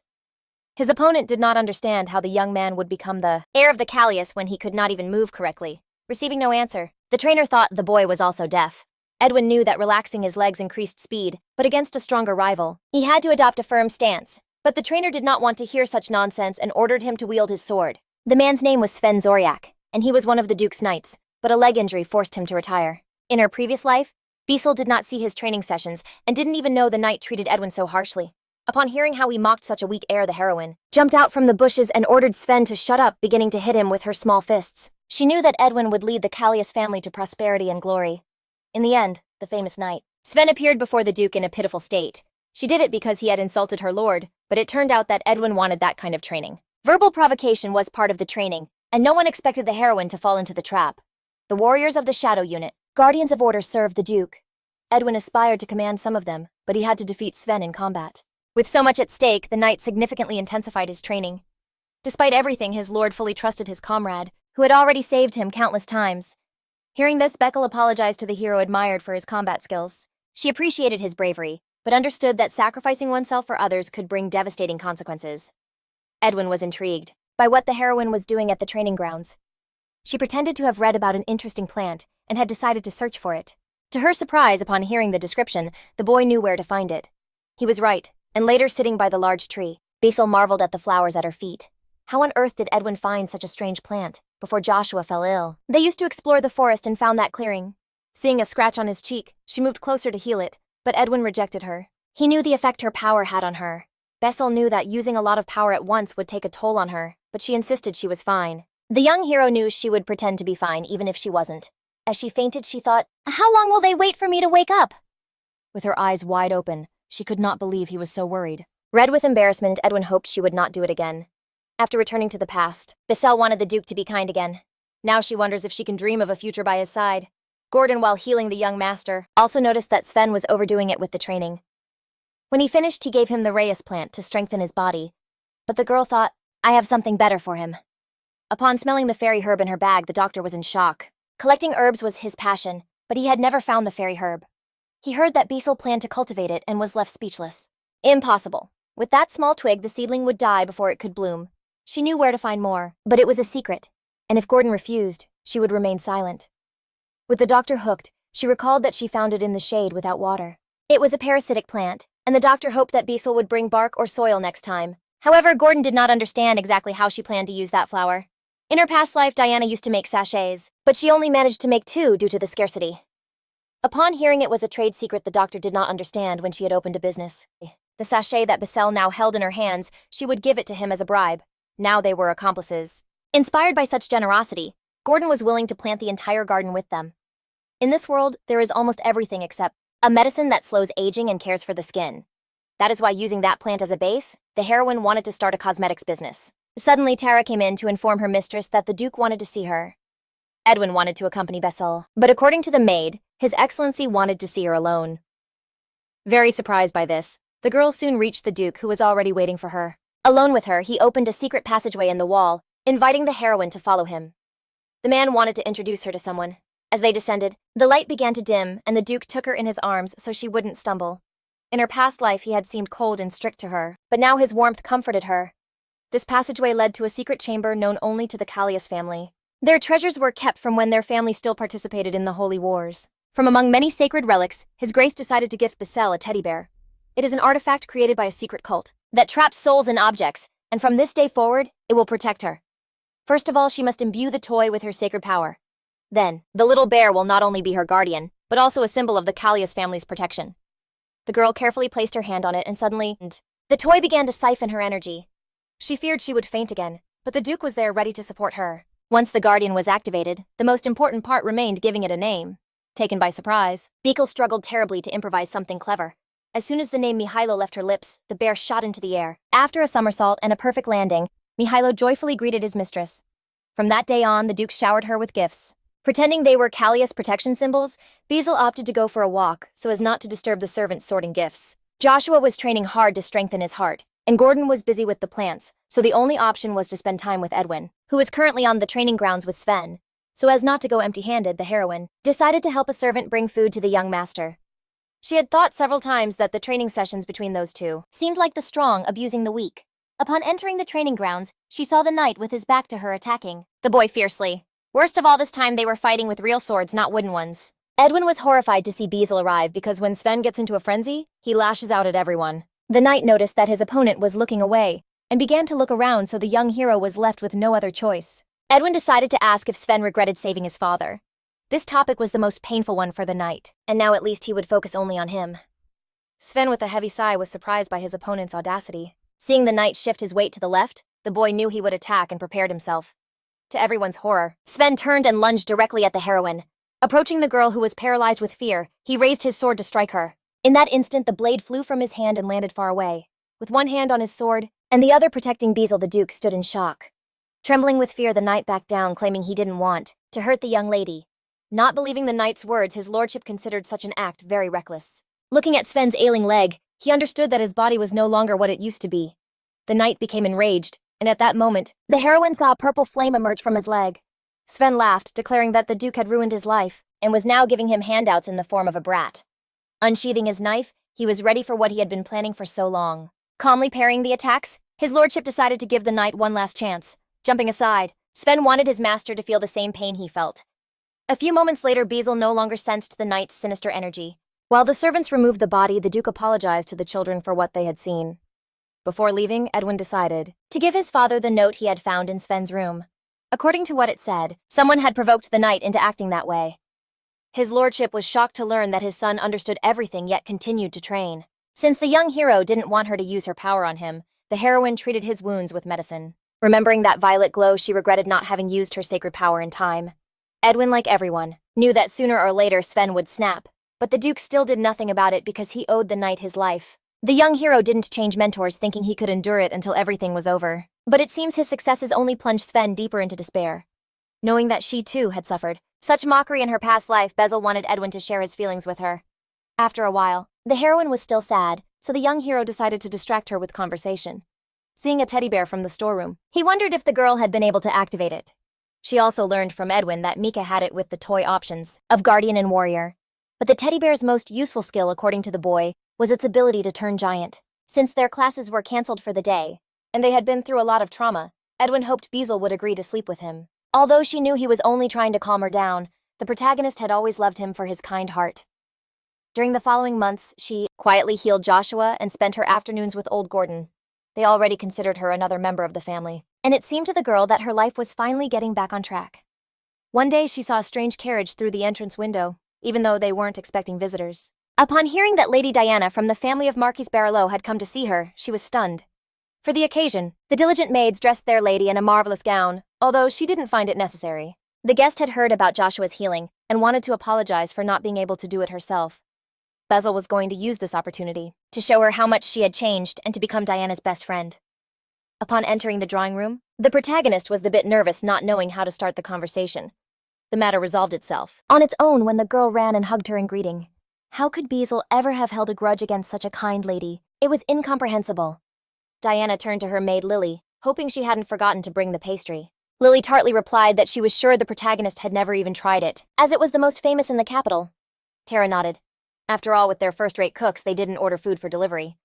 His opponent did not understand how the young man would become the heir of the Callias when he could not even move correctly. Receiving no answer, the trainer thought the boy was also deaf. Edwin knew that relaxing his legs increased speed, but against a stronger rival, he had to adopt a firm stance. But the trainer did not want to hear such nonsense and ordered him to wield his sword. The man's name was Sven Zoriak, and he was one of the Duke's knights, but a leg injury forced him to retire. In her previous life, Bissell did not see his training sessions and didn't even know the knight treated Edwin so harshly. Upon hearing how he mocked such a weak heir, the heroine jumped out from the bushes and ordered Sven to shut up, beginning to hit him with her small fists. She knew that Edwin would lead the Callias family to prosperity and glory. In the end, the famous knight Sven appeared before the Duke in a pitiful state. She did it because he had insulted her lord, but it turned out that Edwin wanted that kind of training. Verbal provocation was part of the training, and no one expected the heroine to fall into the trap. The warriors of the Shadow Unit, guardians of order, served the Duke. Edwin aspired to command some of them, but he had to defeat Sven in combat. With so much at stake, the knight significantly intensified his training. Despite everything, his lord fully trusted his comrade, who had already saved him countless times. Hearing this, Beckel apologized to the hero admired for his combat skills. She appreciated his bravery, but understood that sacrificing oneself for others could bring devastating consequences. Edwin was intrigued by what the heroine was doing at the training grounds. She pretended to have read about an interesting plant and had decided to search for it. To her surprise, upon hearing the description, the boy knew where to find it. He was right, and later sitting by the large tree, Bissell marveled at the flowers at her feet. How on earth did Edwin find such a strange plant before Joshua fell ill? They used to explore the forest and found that clearing. Seeing a scratch on his cheek, she moved closer to heal it, but Edwin rejected her. He knew the effect her power had on her. Bissell knew that using a lot of power at once would take a toll on her, but she insisted she was fine. The young hero knew she would pretend to be fine even if she wasn't. As she fainted, she thought, "How long will they wait for me to wake up?" With her eyes wide open, she could not believe he was so worried. Red with embarrassment, Edwin hoped she would not do it again. After returning to the past, Bissell wanted the Duke to be kind again. Now she wonders if she can dream of a future by his side. Gordon, while healing the young master, also noticed that Sven was overdoing it with the training. When he finished, he gave him the Reyes plant to strengthen his body. But the girl thought, I have something better for him. Upon smelling the fairy herb in her bag, the doctor was in shock. Collecting herbs was his passion, but he had never found the fairy herb. He heard that Bissell planned to cultivate it and was left speechless. Impossible. With that small twig, the seedling would die before it could bloom. She knew where to find more, but it was a secret, and if Gordon refused, she would remain silent. With the doctor hooked, she recalled that she found it in the shade without water. It was a parasitic plant, and the doctor hoped that Bissell would bring bark or soil next time. However, Gordon did not understand exactly how she planned to use that flower. In her past life, Diana used to make sachets, but she only managed to make 2 due to the scarcity. Upon hearing it was a trade secret the doctor did not understand when she had opened a business. The sachet that Bissell now held in her hands, she would give it to him as a bribe. Now they were accomplices. Inspired by such generosity, Gordon was willing to plant the entire garden with them. In this world, there is almost everything except a medicine that slows aging and cares for the skin. That is why, using that plant as a base, the heroine wanted to start a cosmetics business. Suddenly, Tara came in to inform her mistress that the Duke wanted to see her. Edwin wanted to accompany Bissell, but according to the maid, His Excellency wanted to see her alone. Very surprised by this, the girl soon reached the Duke, who was already waiting for her. Alone with her, he opened a secret passageway in the wall, inviting the heroine to follow him. The man wanted to introduce her to someone. As they descended, the light began to dim, and the Duke took her in his arms so she wouldn't stumble. In her past life, he had seemed cold and strict to her, but now his warmth comforted her. This passageway led to a secret chamber known only to the Callias family. Their treasures were kept from when their family still participated in the holy wars. From among many sacred relics, His Grace decided to gift Bissell a teddy bear. It is an artifact created by a secret cult that traps souls in objects, and from this day forward, it will protect her. First of all, she must imbue the toy with her sacred power. Then, the little bear will not only be her guardian, but also a symbol of the Callias family's protection. The girl carefully placed her hand on it, and suddenly, the toy began to siphon her energy. She feared she would faint again, but the Duke was there ready to support her. Once the guardian was activated, the most important part remained, giving it a name. Taken by surprise, Beetle struggled terribly to improvise something clever. As soon as the name Mihailo left her lips, the bear shot into the air. After a somersault and a perfect landing, Mihailo joyfully greeted his mistress. From that day on, the Duke showered her with gifts. Pretending they were Callias protection symbols, Beetle opted to go for a walk so as not to disturb the servants sorting gifts. Joshua was training hard to strengthen his heart, and Gordon was busy with the plants, so the only option was to spend time with Edwin, who is currently on the training grounds with Sven. So as not to go empty-handed, the heroine decided to help a servant bring food to the young master. She had thought several times that the training sessions between those two seemed like the strong abusing the weak. Upon entering the training grounds, she saw the knight with his back to her attacking the boy fiercely. Worst of all, this time they were fighting with real swords, not wooden ones. Edwin was horrified to see Beetle arrive because when Sven gets into a frenzy, he lashes out at everyone. The knight noticed that his opponent was looking away and began to look around, so the young hero was left with no other choice. Edwin decided to ask if Sven regretted saving his father. This topic was the most painful one for the knight, and now at least he would focus only on him. Sven, with a heavy sigh, was surprised by his opponent's audacity. Seeing the knight shift his weight to the left, the boy knew he would attack and prepared himself. To everyone's horror, Sven turned and lunged directly at the heroine. Approaching the girl, who was paralyzed with fear, he raised his sword to strike her. In that instant, the blade flew from his hand and landed far away. With one hand on his sword, and the other protecting Beetle, the Duke stood in shock. Trembling with fear, the knight backed down, claiming he didn't want to hurt the young lady. Not believing the knight's words, his lordship considered such an act very reckless. Looking at Sven's ailing leg, he understood that his body was no longer what it used to be. The knight became enraged, and at that moment, the heroine saw a purple flame emerge from his leg. Sven laughed, declaring that the Duke had ruined his life, and was now giving him handouts in the form of a brat. Unsheathing his knife, he was ready for what he had been planning for so long. Calmly parrying the attacks, his lordship decided to give the knight one last chance. Jumping aside, Sven wanted his master to feel the same pain he felt. A few moments later, Beetle no longer sensed the knight's sinister energy. While the servants removed the body, the Duke apologized to the children for what they had seen. Before leaving, Edwin decided to give his father the note he had found in Sven's room. According to what it said, someone had provoked the knight into acting that way. His lordship was shocked to learn that his son understood everything yet continued to train. Since the young hero didn't want her to use her power on him, the heroine treated his wounds with medicine. Remembering that violet glow, she regretted not having used her sacred power in time. Edwin, like everyone, knew that sooner or later Sven would snap, but the Duke still did nothing about it because he owed the knight his life. The young hero didn't change mentors thinking he could endure it until everything was over. But it seems his successes only plunged Sven deeper into despair. Knowing that she too had suffered such mockery in her past life, Bezel wanted Edwin to share his feelings with her. After a while, the heroine was still sad, so the young hero decided to distract her with conversation. Seeing a teddy bear from the storeroom, he wondered if the girl had been able to activate it. She also learned from Edwin that Mika had it with the toy options of Guardian and Warrior. But the teddy bear's most useful skill, according to the boy, was its ability to turn giant. Since their classes were cancelled for the day, and they had been through a lot of trauma, Edwin hoped Bezel would agree to sleep with him. Although she knew he was only trying to calm her down, the protagonist had always loved him for his kind heart. During the following months, she quietly healed Joshua and spent her afternoons with old Gordon. They already considered her another member of the family, and it seemed to the girl that her life was finally getting back on track. One day she saw a strange carriage through the entrance window, even though they weren't expecting visitors. Upon hearing that Lady Diana from the family of Marquis Barillot had come to see her, she was stunned. For the occasion, the diligent maids dressed their lady in a marvelous gown, although she didn't find it necessary. The guest had heard about Joshua's healing and wanted to apologize for not being able to do it herself. Bezel was going to use this opportunity to show her how much she had changed and to become Diana's best friend. Upon entering the drawing room, the protagonist was a bit nervous, not knowing how to start the conversation. The matter resolved itself on its own when the girl ran and hugged her in greeting. How could Bezel ever have held a grudge against such a kind lady? It was incomprehensible. Diana turned to her maid Lily, hoping she hadn't forgotten to bring the pastry. Lily tartly replied that she was sure the protagonist had never even tried it, as it was the most famous in the capital. Tara nodded. After all, with their first-rate cooks, they didn't order food for delivery.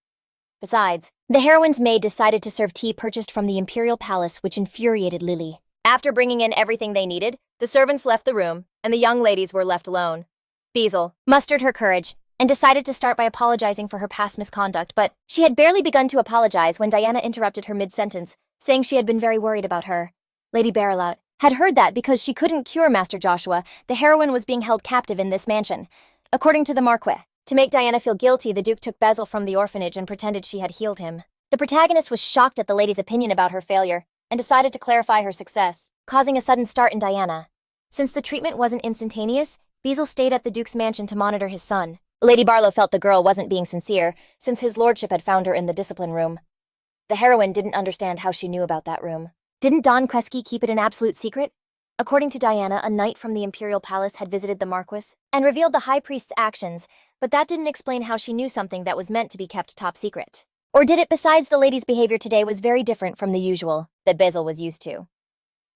Besides, the heroine's maid decided to serve tea purchased from the Imperial Palace, which infuriated Lily. After bringing in everything they needed, the servants left the room, and the young ladies were left alone. Bezel mustered her courage and decided to start by apologizing for her past misconduct, but she had barely begun to apologize when Diana interrupted her mid-sentence, saying she had been very worried about her. Lady Barillot had heard that because she couldn't cure Master Joshua, the heroine was being held captive in this mansion. According to the Marquis, to make Diana feel guilty, the Duke took Bezel from the orphanage and pretended she had healed him. The protagonist was shocked at the lady's opinion about her failure and decided to clarify her success, causing a sudden start in Diana. Since the treatment wasn't instantaneous, Bezel stayed at the Duke's mansion to monitor his son. Lady Barlow felt the girl wasn't being sincere, since his lordship had found her in the discipline room. The heroine didn't understand how she knew about that room. Didn't Don Quesky keep it an absolute secret? According to Diana, a knight from the Imperial Palace had visited the Marquis and revealed the High Priest's actions, but that didn't explain how she knew something that was meant to be kept top secret. Or did it? Besides, the lady's behavior today was very different from the usual that Bezel was used to.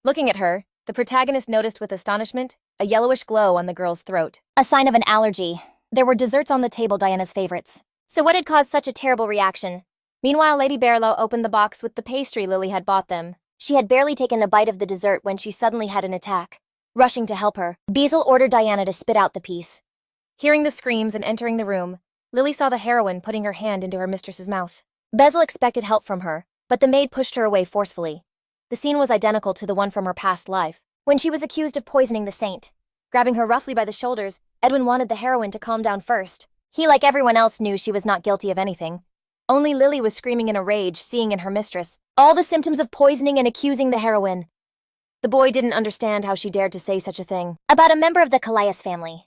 Looking at her, the protagonist noticed with astonishment a yellowish glow on the girl's throat, a sign of an allergy. There were desserts on the table, Diana's favorites. So what had caused such a terrible reaction? Meanwhile, Lady Barlow opened the box with the pastry Lily had bought them. She had barely taken a bite of the dessert when she suddenly had an attack. Rushing to help her, Bezel ordered Diana to spit out the piece. Hearing the screams and entering the room, Lily saw the heroine putting her hand into her mistress's mouth. Bezel expected help from her, but the maid pushed her away forcefully. The scene was identical to the one from her past life, when she was accused of poisoning the saint. Grabbing her roughly by the shoulders, Edwin wanted the heroine to calm down first. He, like everyone else, knew she was not guilty of anything. Only Lily was screaming in a rage, seeing in her mistress all the symptoms of poisoning and accusing the heroine. The boy didn't understand how she dared to say such a thing about a member of the Calais family.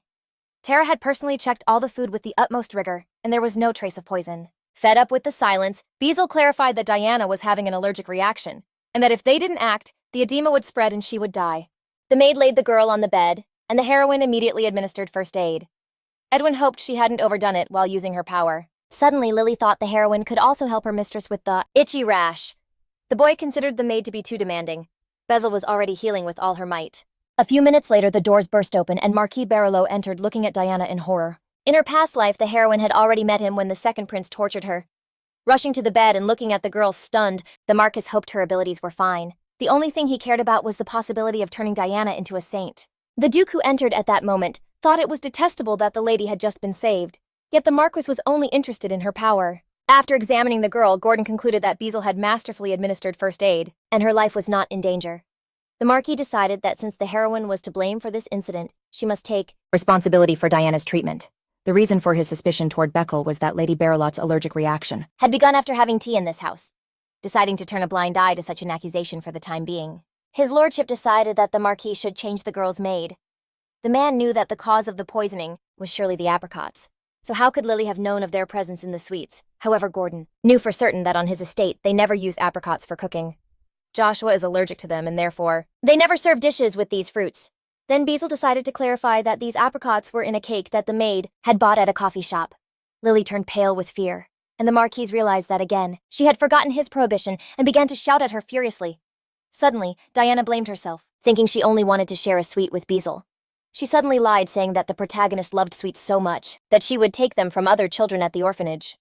Tara had personally checked all the food with the utmost rigor, and there was no trace of poison. Fed up with the silence, Bezel clarified that Diana was having an allergic reaction, and that if they didn't act, the edema would spread and she would die. The maid laid the girl on the bed, and the heroine immediately administered first aid. Edwin hoped she hadn't overdone it while using her power. Suddenly, Lily thought the heroine could also help her mistress with the itchy rash. The boy considered the maid to be too demanding. Bezel was already healing with all her might. A few minutes later, the doors burst open and Marquis Barillot entered, looking at Diana in horror. In her past life, the heroine had already met him when the second prince tortured her. Rushing to the bed and looking at the girl stunned, the Marquis hoped her abilities were fine. The only thing he cared about was the possibility of turning Diana into a saint. The Duke, who entered at that moment, thought it was detestable that the lady had just been saved. Yet the Marquis was only interested in her power. After examining the girl, Gordon concluded that Bezel had masterfully administered first aid, and her life was not in danger. The Marquis decided that since the heroine was to blame for this incident, she must take responsibility for Diana's treatment. The reason for his suspicion toward Beckel was that Lady Barilot's allergic reaction had begun after having tea in this house. Deciding to turn a blind eye to such an accusation for the time being, his lordship decided that the Marquis should change the girl's maid. The man knew that the cause of the poisoning was surely the apricots. so how could Lily have known of their presence in the sweets? However, Gordon knew for certain that on his estate they never use apricots for cooking. Joshua is allergic to them and therefore they never serve dishes with these fruits. Then Beazle decided to clarify that these apricots were in a cake that the maid had bought at a coffee shop. Lily turned pale with fear, and the Marquise realized that again she had forgotten his prohibition and began to shout at her furiously. Suddenly, Diana blamed herself, thinking she only wanted to share a sweet with Beazle. She suddenly lied, saying that the protagonist loved sweets so much that she would take them from other children at the orphanage.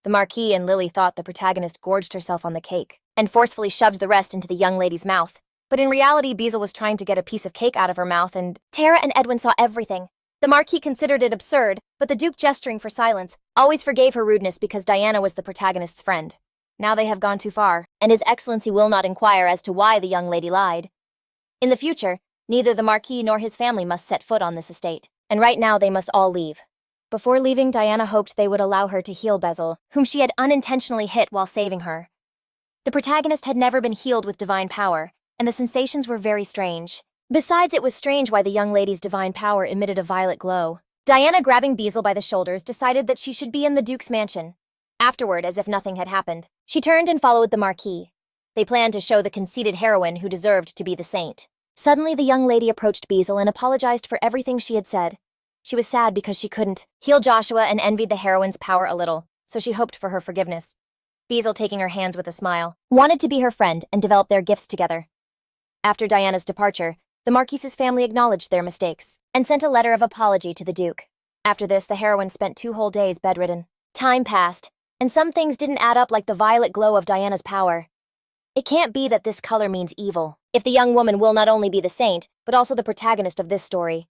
The Marquis and Lily thought the protagonist gorged herself on the cake and forcefully shoved the rest into the young lady's mouth. But in reality, Beazle was trying to get a piece of cake out of her mouth, and Tara and Edwin saw everything. The Marquis considered it absurd, but the Duke, gesturing for silence, always forgave her rudeness because Diana was the protagonist's friend. Now they have gone too far, and His Excellency will not inquire as to why the young lady lied. In the future, neither the Marquis nor his family must set foot on this estate, and right now they must all leave. Before leaving, Diana hoped they would allow her to heal Bezel, whom she had unintentionally hit while saving her. The protagonist had never been healed with divine power, and the sensations were very strange. Besides, it was strange why the young lady's divine power emitted a violet glow. Diana, grabbing Bezel by the shoulders, decided that she should be in the Duke's mansion. Afterward, as if nothing had happened, she turned and followed the Marquis. They planned to show the conceited heroine who deserved to be the saint. Suddenly, the young lady approached Bezel and apologized for everything she had said. She was sad because she couldn't heal Joshua and envied the heroine's power a little, so she hoped for her forgiveness. Bezel, taking her hands with a smile, wanted to be her friend and develop their gifts together. After Diana's departure, the Marquise's family acknowledged their mistakes and sent a letter of apology to the Duke. After this, the heroine spent 2 whole days bedridden. Time passed, and some things didn't add up, like the violet glow of Diana's power. It can't be that this color means evil, if the young woman will not only be the saint, but also the protagonist of this story.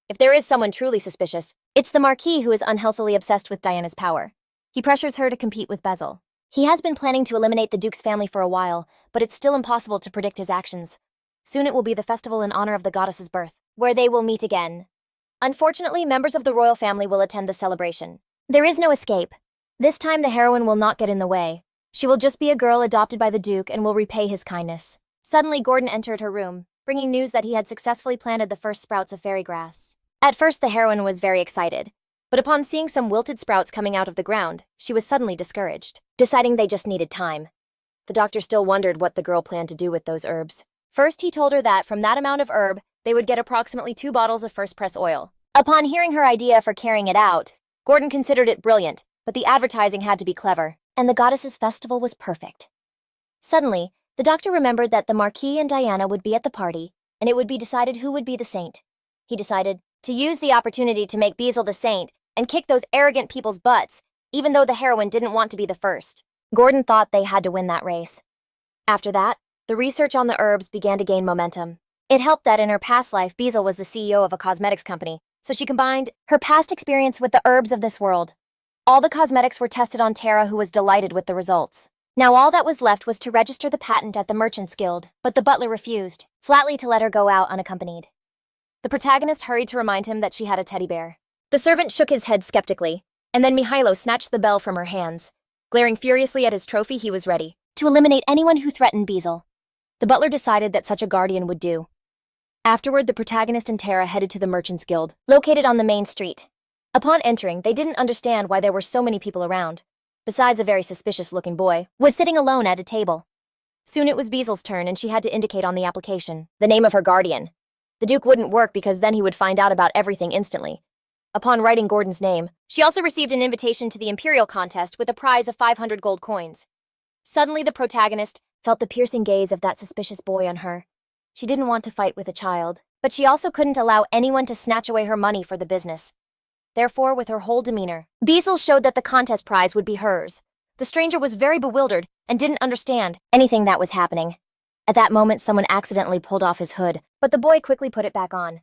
If there is someone truly suspicious, it's the Marquis, who is unhealthily obsessed with Diana's power. He pressures her to compete with Bezel. He has been planning to eliminate the Duke's family for a while, but it's still impossible to predict his actions. Soon it will be the festival in honor of the goddess's birth, where they will meet again. Unfortunately, members of the royal family will attend the celebration. There is no escape. This time the heroine will not get in the way. She will just be a girl adopted by the Duke and will repay his kindness. Suddenly, Gordon entered her room, bringing news that he had successfully planted the first sprouts of fairy grass. At first, the heroine was very excited, but upon seeing some wilted sprouts coming out of the ground, she was suddenly discouraged, deciding they just needed time. The doctor still wondered what the girl planned to do with those herbs. First, he told her that from that amount of herb, they would get approximately 2 bottles of first press oil. Upon hearing her idea for carrying it out, Gordon considered it brilliant, but the advertising had to be clever, and the goddess's festival was perfect. Suddenly, the doctor remembered that the Marquis and Diana would be at the party, and it would be decided who would be the saint. He decided to use the opportunity to make Bezel the saint and kick those arrogant people's butts, even though the heroine didn't want to be the first. Gordon thought they had to win that race. After that, the research on the herbs began to gain momentum. It helped that in her past life, Bezel was the CEO of a cosmetics company, so she combined her past experience with the herbs of this world. All the cosmetics were tested on Tara, who was delighted with the results. Now all that was left was to register the patent at the Merchants Guild, but the butler refused, flatly, to let her go out unaccompanied. The protagonist hurried to remind him that she had a teddy bear. The servant shook his head skeptically, and then Mihailo snatched the bell from her hands. Glaring furiously at his trophy, he was ready to eliminate anyone who threatened Bezel. The butler decided that such a guardian would do. Afterward, the protagonist and Tara headed to the Merchants Guild, located on the main street. Upon entering, they didn't understand why there were so many people around. Besides, a very suspicious-looking boy was sitting alone at a table. Soon it was Bezel's turn, and she had to indicate on the application the name of her guardian. The Duke wouldn't work because then he would find out about everything instantly. Upon writing Gordon's name, she also received an invitation to the Imperial contest with a prize of 500 gold coins. Suddenly, the protagonist felt the piercing gaze of that suspicious boy on her. She didn't want to fight with a child, but she also couldn't allow anyone to snatch away her money for the business. Therefore, with her whole demeanor, Bezel showed that the contest prize would be hers. The stranger was very bewildered and didn't understand anything that was happening. At that moment, someone accidentally pulled off his hood, but the boy quickly put it back on.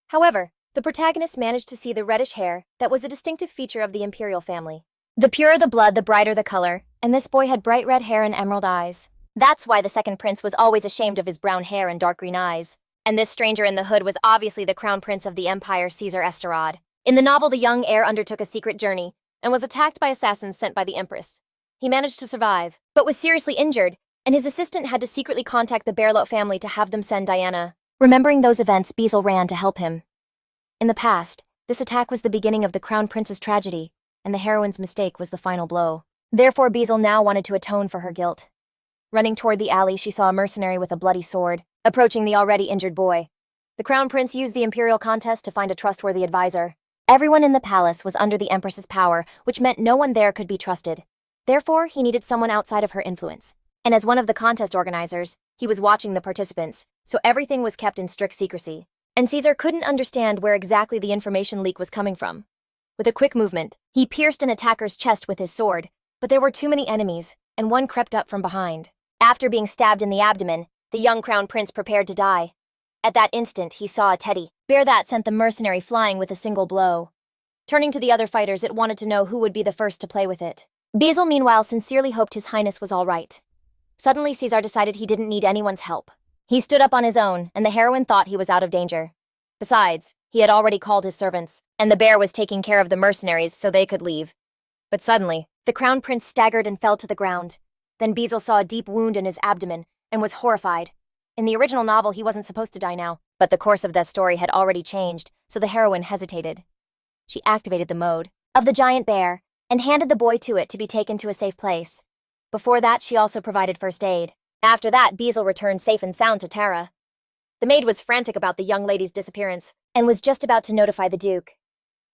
However, the protagonist managed to see the reddish hair that was a distinctive feature of the Imperial family. The purer the blood, the brighter the color, and this boy had bright red hair and emerald eyes. That's why the second prince was always ashamed of his brown hair and dark green eyes. And this stranger in the hood was obviously the crown prince of the Empire, Caesar Esterad. In the novel, the young heir undertook a secret journey and was attacked by assassins sent by the Empress. He managed to survive, but was seriously injured, and his assistant had to secretly contact the Berlot family to have them send Diana. Remembering those events, Bezel ran to help him. In the past, This attack was the beginning of the Crown Prince's tragedy, and the heroine's mistake was the final blow. Therefore, Bezel now wanted to atone for her guilt. Running toward the alley, she saw a mercenary with a bloody sword, approaching the already injured boy. The Crown Prince used the imperial contest to find a trustworthy advisor. Everyone in the palace was under the Empress's power, which meant no one there could be trusted. Therefore, he needed someone outside of her influence. And as one of the contest organizers, he was watching the participants, so everything was kept in strict secrecy. And Caesar couldn't understand where exactly the information leak was coming from. With a quick movement, he pierced an attacker's chest with his sword, but there were too many enemies, and one crept up from behind. After being stabbed in the abdomen, the young Crown Prince prepared to die. At that instant, he saw a teddy bear that sent the mercenary flying with a single blow. Turning to the other fighters, it wanted to know who would be the first to play with it. Bezel, meanwhile, sincerely hoped His Highness was all right. Suddenly, Caesar decided he didn't need anyone's help. He stood up on his own, and the heroine thought he was out of danger. Besides, he had already called his servants, and the bear was taking care of the mercenaries so they could leave. But suddenly, the Crown Prince staggered and fell to the ground. Then Bezel saw a deep wound in his abdomen and was horrified. In the original novel, he wasn't supposed to die now, but the course of the story had already changed, so the heroine hesitated. She activated the mode of the giant bear and handed the boy to it to be taken to a safe place. Before that, she also provided first aid. After that, Bezel returned safe and sound to Tara. The maid was frantic about the young lady's disappearance and was just about to notify the Duke.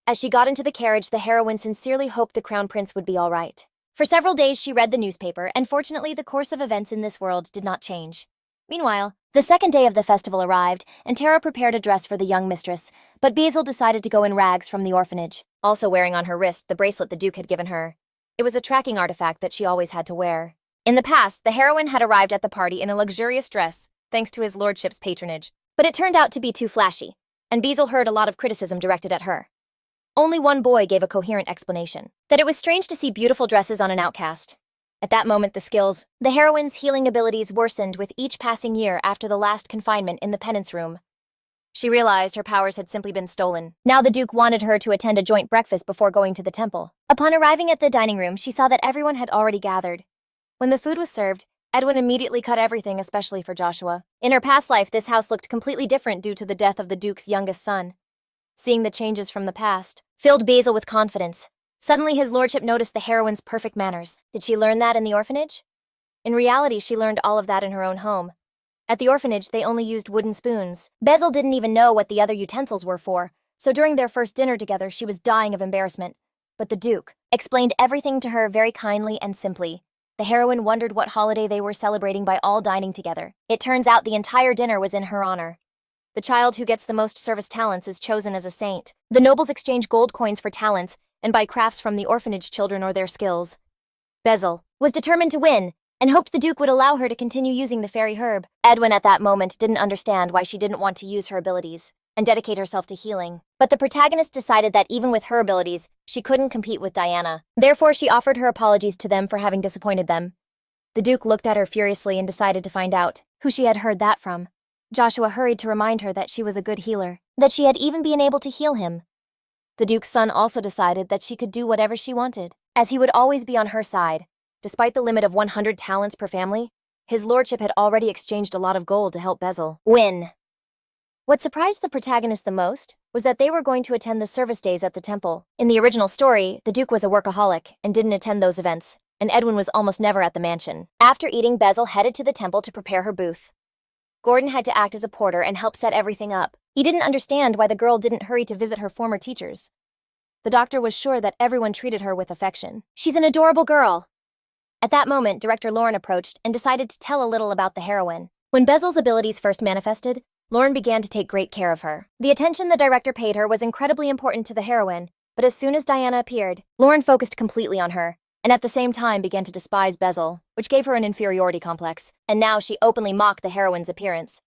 As she got into the carriage, the heroine sincerely hoped the Crown Prince would be all right. For several days, she read the newspaper, and fortunately, the course of events in this world did not change. Meanwhile, the second day of the festival arrived, and Tara prepared a dress for the young mistress, but Bezel decided to go in rags from the orphanage, also wearing on her wrist the bracelet the Duke had given her. It was a tracking artifact that she always had to wear. In the past, the heroine had arrived at the party in a luxurious dress, thanks to his lordship's patronage, but it turned out to be too flashy, and Bezel heard a lot of criticism directed at her. Only one boy gave a coherent explanation, that it was strange to see beautiful dresses on an outcast. At that moment, the heroine's healing abilities worsened with each passing year after the last confinement in the penance room. She realized her powers had simply been stolen. Now the Duke wanted her to attend a joint breakfast before going to the temple. Upon arriving at the dining room, she saw that everyone had already gathered. When the food was served, Edwin immediately cut everything, especially for Joshua. In her past life, this house looked completely different due to the death of the Duke's youngest son. Seeing the changes from the past filled Bezel with confidence. Suddenly, his lordship noticed the heroine's perfect manners. Did she learn that in the orphanage? In reality, she learned all of that in her own home. At the orphanage, they only used wooden spoons. Bezel didn't even know what the other utensils were for, so during their first dinner together, she was dying of embarrassment. But the Duke explained everything to her very kindly and simply. The heroine wondered what holiday they were celebrating by all dining together. It turns out the entire dinner was in her honor. The child who gets the most service talents is chosen as a saint. The nobles exchange gold coins for talents and buy crafts from the orphanage children or their skills. Bezel was determined to win and hoped the Duke would allow her to continue using the fairy herb. Edwin at that moment didn't understand why she didn't want to use her abilities and dedicate herself to healing. But the protagonist decided that even with her abilities, she couldn't compete with Diana. Therefore, she offered her apologies to them for having disappointed them. The Duke looked at her furiously and decided to find out who she had heard that from. Joshua hurried to remind her that she was a good healer, that she had even been able to heal him. The Duke's son also decided that she could do whatever she wanted, as he would always be on her side. Despite the limit of 100 talents per family, his lordship had already exchanged a lot of gold to help Bezel win. What surprised the protagonist the most was that they were going to attend the service days at the temple. In the original story, the Duke was a workaholic and didn't attend those events, and Edwin was almost never at the mansion. After eating, Bezel headed to the temple to prepare her booth. Gordon had to act as a porter and help set everything up. He didn't understand why the girl didn't hurry to visit her former teachers. The doctor was sure that everyone treated her with affection. She's an adorable girl. At that moment, Director Lauren approached and decided to tell a little about the heroine. When Bezel's abilities first manifested, Lauren began to take great care of her. The attention the director paid her was incredibly important to the heroine, but as soon as Diana appeared, Lauren focused completely on her, and at the same time began to despise Bezel, which gave her an inferiority complex, and now she openly mocked the heroine's appearance.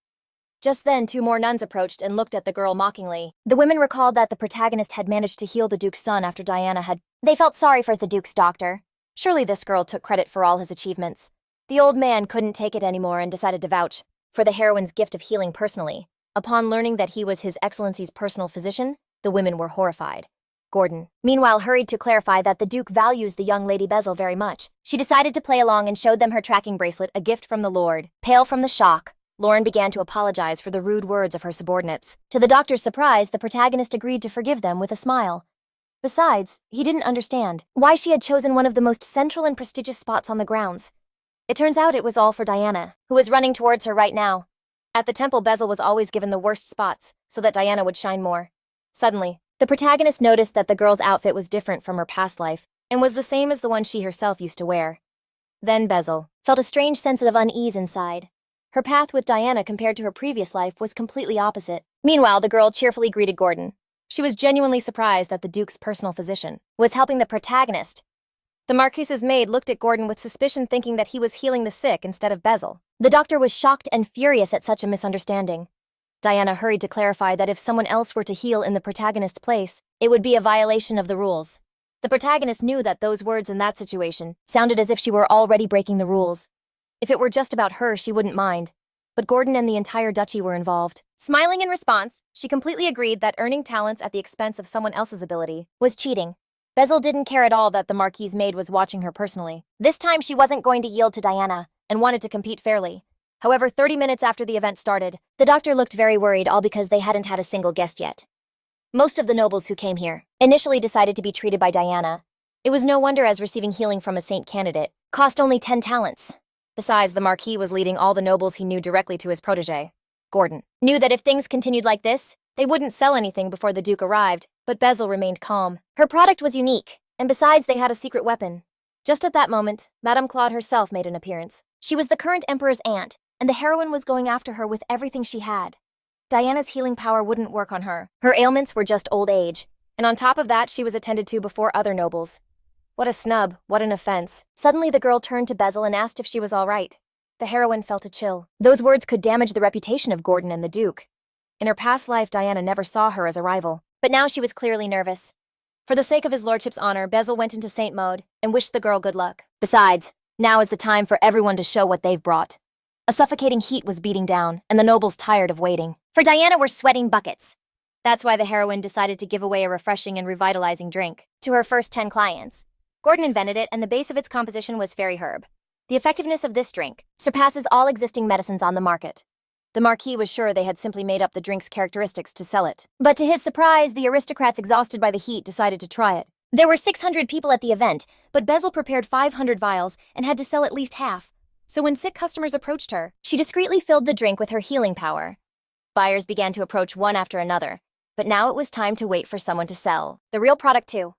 Just then, 2 more nuns approached and looked at the girl mockingly. The women recalled that the protagonist had managed to heal the Duke's son after Diana had. They felt sorry for the Duke's doctor. Surely this girl took credit for all his achievements. The old man couldn't take it anymore and decided to vouch for the heroine's gift of healing personally. Upon learning that he was His Excellency's personal physician, the women were horrified. Gordon, meanwhile, hurried to clarify that the Duke values the young Lady Bezel very much. She decided to play along and showed them her tracking bracelet, a gift from the Lord. Pale from the shock, Lauren began to apologize for the rude words of her subordinates. To the doctor's surprise, the protagonist agreed to forgive them with a smile. Besides, he didn't understand why she had chosen one of the most central and prestigious spots on the grounds. It turns out it was all for Diana, who was running towards her right now. At the temple, Bezel was always given the worst spots, so that Diana would shine more. Suddenly, the protagonist noticed that the girl's outfit was different from her past life, and was the same as the one she herself used to wear. Then Bezel felt a strange sense of unease inside. Her path with Diana compared to her previous life was completely opposite. Meanwhile, the girl cheerfully greeted Gordon. She was genuinely surprised that the Duke's personal physician was helping the protagonist. The Marquise's maid looked at Gordon with suspicion, thinking that he was healing the sick instead of Bezel. The doctor was shocked and furious at such a misunderstanding. Diana hurried to clarify that if someone else were to heal in the protagonist's place, it would be a violation of the rules. The protagonist knew that those words in that situation sounded as if she were already breaking the rules. If it were just about her, she wouldn't mind. But Gordon and the entire duchy were involved. Smiling in response, she completely agreed that earning talents at the expense of someone else's ability was cheating. Bezel didn't care at all that the Marquise maid was watching her personally. This time she wasn't going to yield to Diana, and wanted to compete fairly. However, 30 minutes after the event started, the doctor looked very worried, all because they hadn't had a single guest yet. Most of the nobles who came here initially decided to be treated by Diana. It was no wonder, as receiving healing from a saint candidate cost only 10 talents. Besides, the Marquis was leading all the nobles he knew directly to his protege. Gordon knew that if things continued like this, they wouldn't sell anything before the Duke arrived, but Bezel remained calm. Her product was unique, and besides, they had a secret weapon. Just at that moment, Madame Claude herself made an appearance. She was the current emperor's aunt, and the heroine was going after her with everything she had. Diana's healing power wouldn't work on her. Her ailments were just old age, and on top of that, she was attended to before other nobles. What a snub, what an offense. Suddenly the girl turned to Bezel and asked if she was all right. The heroine felt a chill. Those words could damage the reputation of Gordon and the Duke. In her past life, Diana never saw her as a rival, but now she was clearly nervous. For the sake of his lordship's honor, Bezel went into saint mode and wished the girl good luck. Besides, now is the time for everyone to show what they've brought. A suffocating heat was beating down, and the nobles tired of waiting. For Diana were sweating buckets. That's why the heroine decided to give away a refreshing and revitalizing drink to her first 10 clients. Gordon invented it, and the base of its composition was fairy herb. The effectiveness of this drink surpasses all existing medicines on the market. The Marquis was sure they had simply made up the drink's characteristics to sell it. But to his surprise, the aristocrats, exhausted by the heat, decided to try it. There were 600 people at the event, but Bezel prepared 500 vials and had to sell at least half. So when sick customers approached her, she discreetly filled the drink with her healing power. Buyers began to approach one after another, but now it was time to wait for someone to sell the real product too.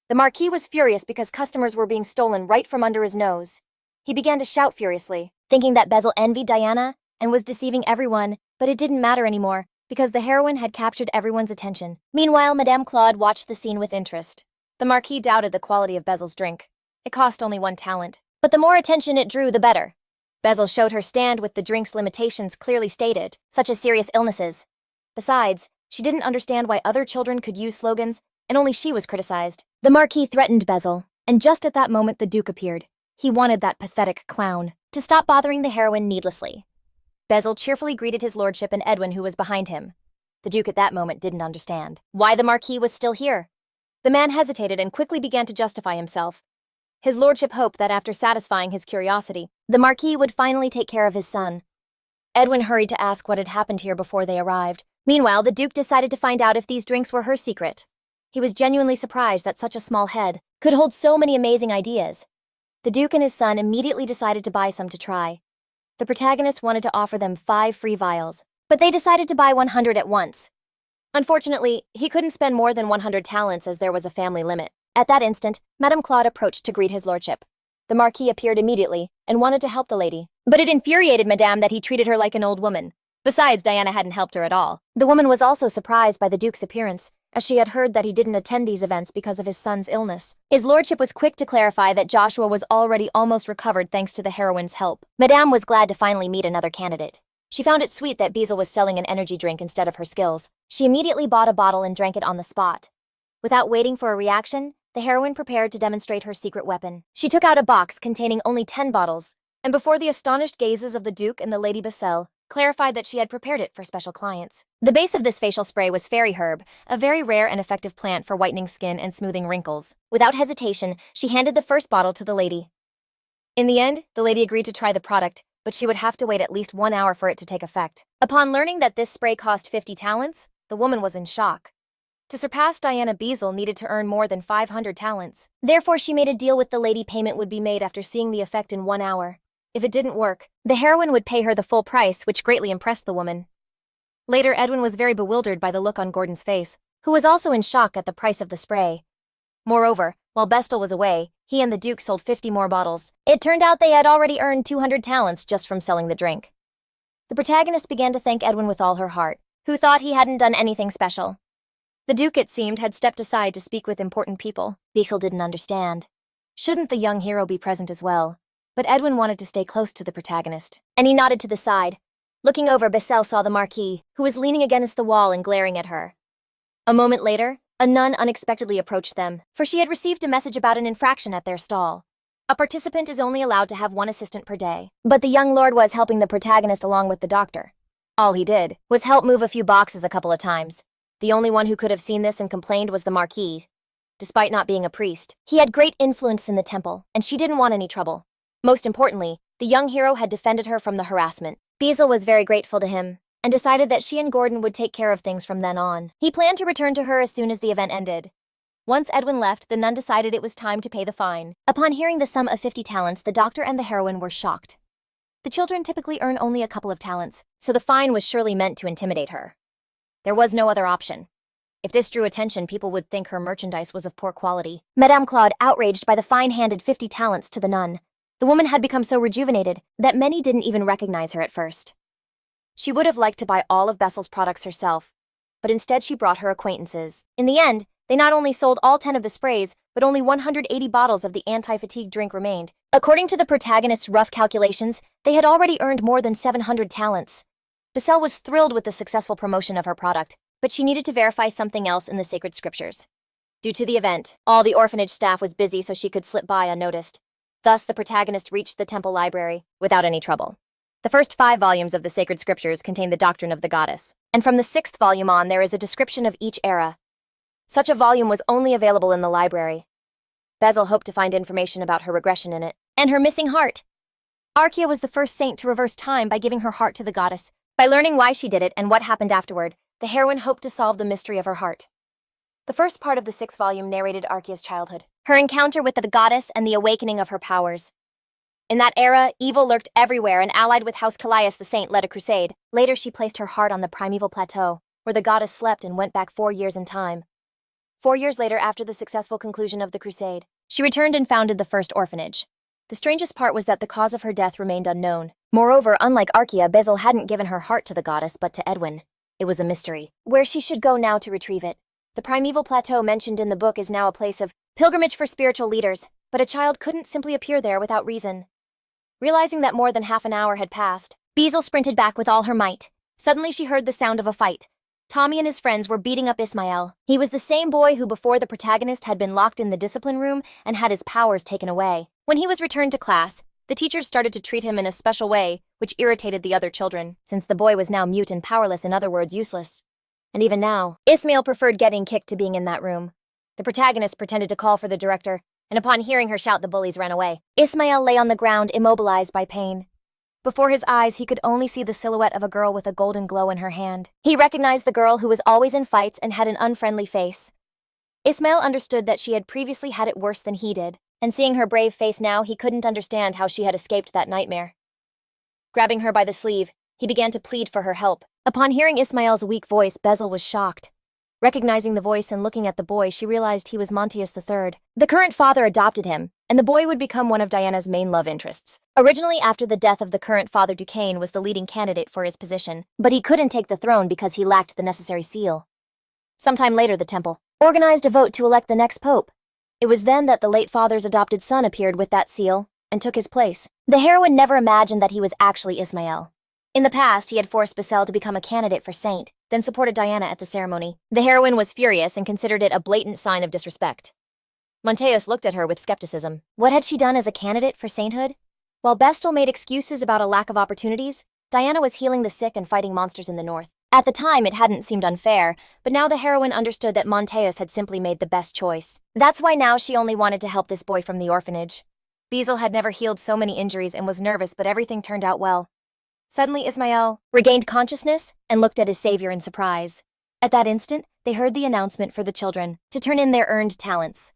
The Marquis was furious because customers were being stolen right from under his nose. He began to shout furiously, thinking that Bezel envied Diana and was deceiving everyone, but it didn't matter anymore because the heroine had captured everyone's attention. Meanwhile, Madame Claude watched the scene with interest. The Marquis doubted the quality of Bezel's drink. It cost only 1 talent, but the more attention it drew, the better. Bezel showed her stand with the drink's limitations clearly stated, such as serious illnesses. Besides, she didn't understand why other children could use slogans, and only she was criticized. The Marquis threatened Bezel, and just at that moment the Duke appeared. He wanted that pathetic clown to stop bothering the heroine needlessly. Bezel cheerfully greeted his lordship and Edwin, who was behind him. The Duke at that moment didn't understand why the Marquis was still here. The man hesitated and quickly began to justify himself. His lordship hoped that after satisfying his curiosity, the Marquis would finally take care of his son. Edwin hurried to ask what had happened here before they arrived. Meanwhile, the Duke decided to find out if these drinks were her secret. He was genuinely surprised that such a small head could hold so many amazing ideas. The Duke and his son immediately decided to buy some to try. The protagonist wanted to offer them 5 free vials, but they decided to buy 100 at once. Unfortunately, he couldn't spend more than 100 talents as there was a family limit. At that instant, Madame Claude approached to greet his lordship. The Marquis appeared immediately and wanted to help the lady, but it infuriated Madame that he treated her like an old woman. Besides, Diana hadn't helped her at all. The woman was also surprised by the Duke's appearance, as she had heard that he didn't attend these events because of his son's illness. His lordship was quick to clarify that Joshua was already almost recovered thanks to the heroine's help. Madame was glad to finally meet another candidate. She found it sweet that Bezel was selling an energy drink instead of her skills. She immediately bought a bottle and drank it on the spot. Without waiting for a reaction, the heroine prepared to demonstrate her secret weapon. She took out a box containing only 10 bottles, and before the astonished gazes of the Duke and the Lady Becel, clarified that she had prepared it for special clients. The base of this facial spray was fairy herb, a very rare and effective plant for whitening skin and smoothing wrinkles. Without hesitation, she handed the first bottle to the lady. In the end, the lady agreed to try the product, but she would have to wait at least 1 hour for it to take effect. Upon learning that this spray cost 50 talents, the woman was in shock. To surpass Diana, Beazle needed to earn more than 500 talents. Therefore, she made a deal with the lady. Payment would be made after seeing the effect in 1 hour. If it didn't work, the heroine would pay her the full price, which greatly impressed the woman. Later, Edwin was very bewildered by the look on Gordon's face, who was also in shock at the price of the spray. Moreover, while Bestel was away, he and the Duke sold 50 more bottles. It turned out they had already earned 200 talents just from selling the drink. The protagonist began to thank Edwin with all her heart, who thought he hadn't done anything special. The Duke, it seemed, had stepped aside to speak with important people. Beazle didn't understand. Shouldn't the young hero be present as well? But Edwin wanted to stay close to the protagonist, and he nodded to the side. Looking over, Bestel saw the Marquis, who was leaning against the wall and glaring at her. A moment later, a nun unexpectedly approached them, for she had received a message about an infraction at their stall. A participant is only allowed to have 1 assistant per day, but the young lord was helping the protagonist along with the doctor. All he did was help move a few boxes a couple of times. The only one who could have seen this and complained was the Marquis. Despite not being a priest, he had great influence in the temple, and she didn't want any trouble. Most importantly, the young hero had defended her from the harassment. Beazle was very grateful to him, and decided that she and Gordon would take care of things from then on. He planned to return to her as soon as the event ended. Once Edwin left, the nun decided it was time to pay the fine. Upon hearing the sum of 50 talents, the doctor and the heroine were shocked. The children typically earn only a couple of talents, so the fine was surely meant to intimidate her. There was no other option. If this drew attention, people would think her merchandise was of poor quality. Madame Claude, outraged by the fine, handed 50 talents to the nun. The woman had become so rejuvenated that many didn't even recognize her at first. She would have liked to buy all of Bessel's products herself, but instead she brought her acquaintances. In the end, they not only sold all 10 of the sprays, but only 180 bottles of the anti-fatigue drink remained. According to the protagonist's rough calculations, they had already earned more than 700 talents. Bessel was thrilled with the successful promotion of her product, but she needed to verify something else in the sacred scriptures. Due to the event, all the orphanage staff was busy so she could slip by unnoticed. Thus, the protagonist reached the temple library without any trouble. The first 5 volumes of the sacred scriptures contain the doctrine of the goddess, and from the 6th volume on there is a description of each era. Such a volume was only available in the library. Bezel hoped to find information about her regression in it, and her missing heart. Archaea was the first saint to reverse time by giving her heart to the goddess. By learning why she did it and what happened afterward, the heroine hoped to solve the mystery of her heart. The first part of the 6th volume narrated Archaea's childhood, her encounter with the goddess and the awakening of her powers. In that era, evil lurked everywhere, and allied with House Callias the Saint led a crusade. Later, she placed her heart on the primeval plateau, where the goddess slept, and went back 4 years in time. 4 years later, after the successful conclusion of the crusade, she returned and founded the first orphanage. The strangest part was that the cause of her death remained unknown. Moreover, unlike Archaea, Bezel hadn't given her heart to the goddess, but to Edwin. It was a mystery. Where she should go now to retrieve it. The primeval plateau mentioned in the book is now a place of pilgrimage for spiritual leaders, but a child couldn't simply appear there without reason. Realizing that more than half an hour had passed, Bezel sprinted back with all her might. Suddenly she heard the sound of a fight. Tommy and his friends were beating up Ismael. He was the same boy who before the protagonist had been locked in the discipline room and had his powers taken away. When he was returned to class, the teachers started to treat him in a special way, which irritated the other children, since the boy was now mute and powerless, in other words, useless. And even now, Ismael preferred getting kicked to being in that room. The protagonist pretended to call for the director, and upon hearing her shout, the bullies ran away. Ismael lay on the ground, immobilized by pain. Before his eyes, he could only see the silhouette of a girl with a golden glow in her hand. He recognized the girl who was always in fights and had an unfriendly face. Ismael understood that she had previously had it worse than he did, and seeing her brave face now, he couldn't understand how she had escaped that nightmare. Grabbing her by the sleeve, he began to plead for her help. Upon hearing Ismael's weak voice, Bezel was shocked. Recognizing the voice and looking at the boy, she realized he was Montius III. The current father adopted him, and the boy would become one of Diana's main love interests. Originally, after the death of the current father, Duquesne was the leading candidate for his position, but he couldn't take the throne because he lacked the necessary seal. Sometime later, the temple organized a vote to elect the next pope. It was then that the late father's adopted son appeared with that seal and took his place. The heroine never imagined that he was actually Ismael. In the past, he had forced Bessel to become a candidate for saint, then supported Diana at the ceremony. The heroine was furious and considered it a blatant sign of disrespect. Monteus looked at her with skepticism. What had she done as a candidate for sainthood? While Bestel made excuses about a lack of opportunities, Diana was healing the sick and fighting monsters in the north. At the time, it hadn't seemed unfair, but now the heroine understood that Monteus had simply made the best choice. That's why now she only wanted to help this boy from the orphanage. Beezle had never healed so many injuries and was nervous, but everything turned out well. Suddenly, Ismail regained consciousness and looked at his savior in surprise. At that instant, they heard the announcement for the children to turn in their earned talents.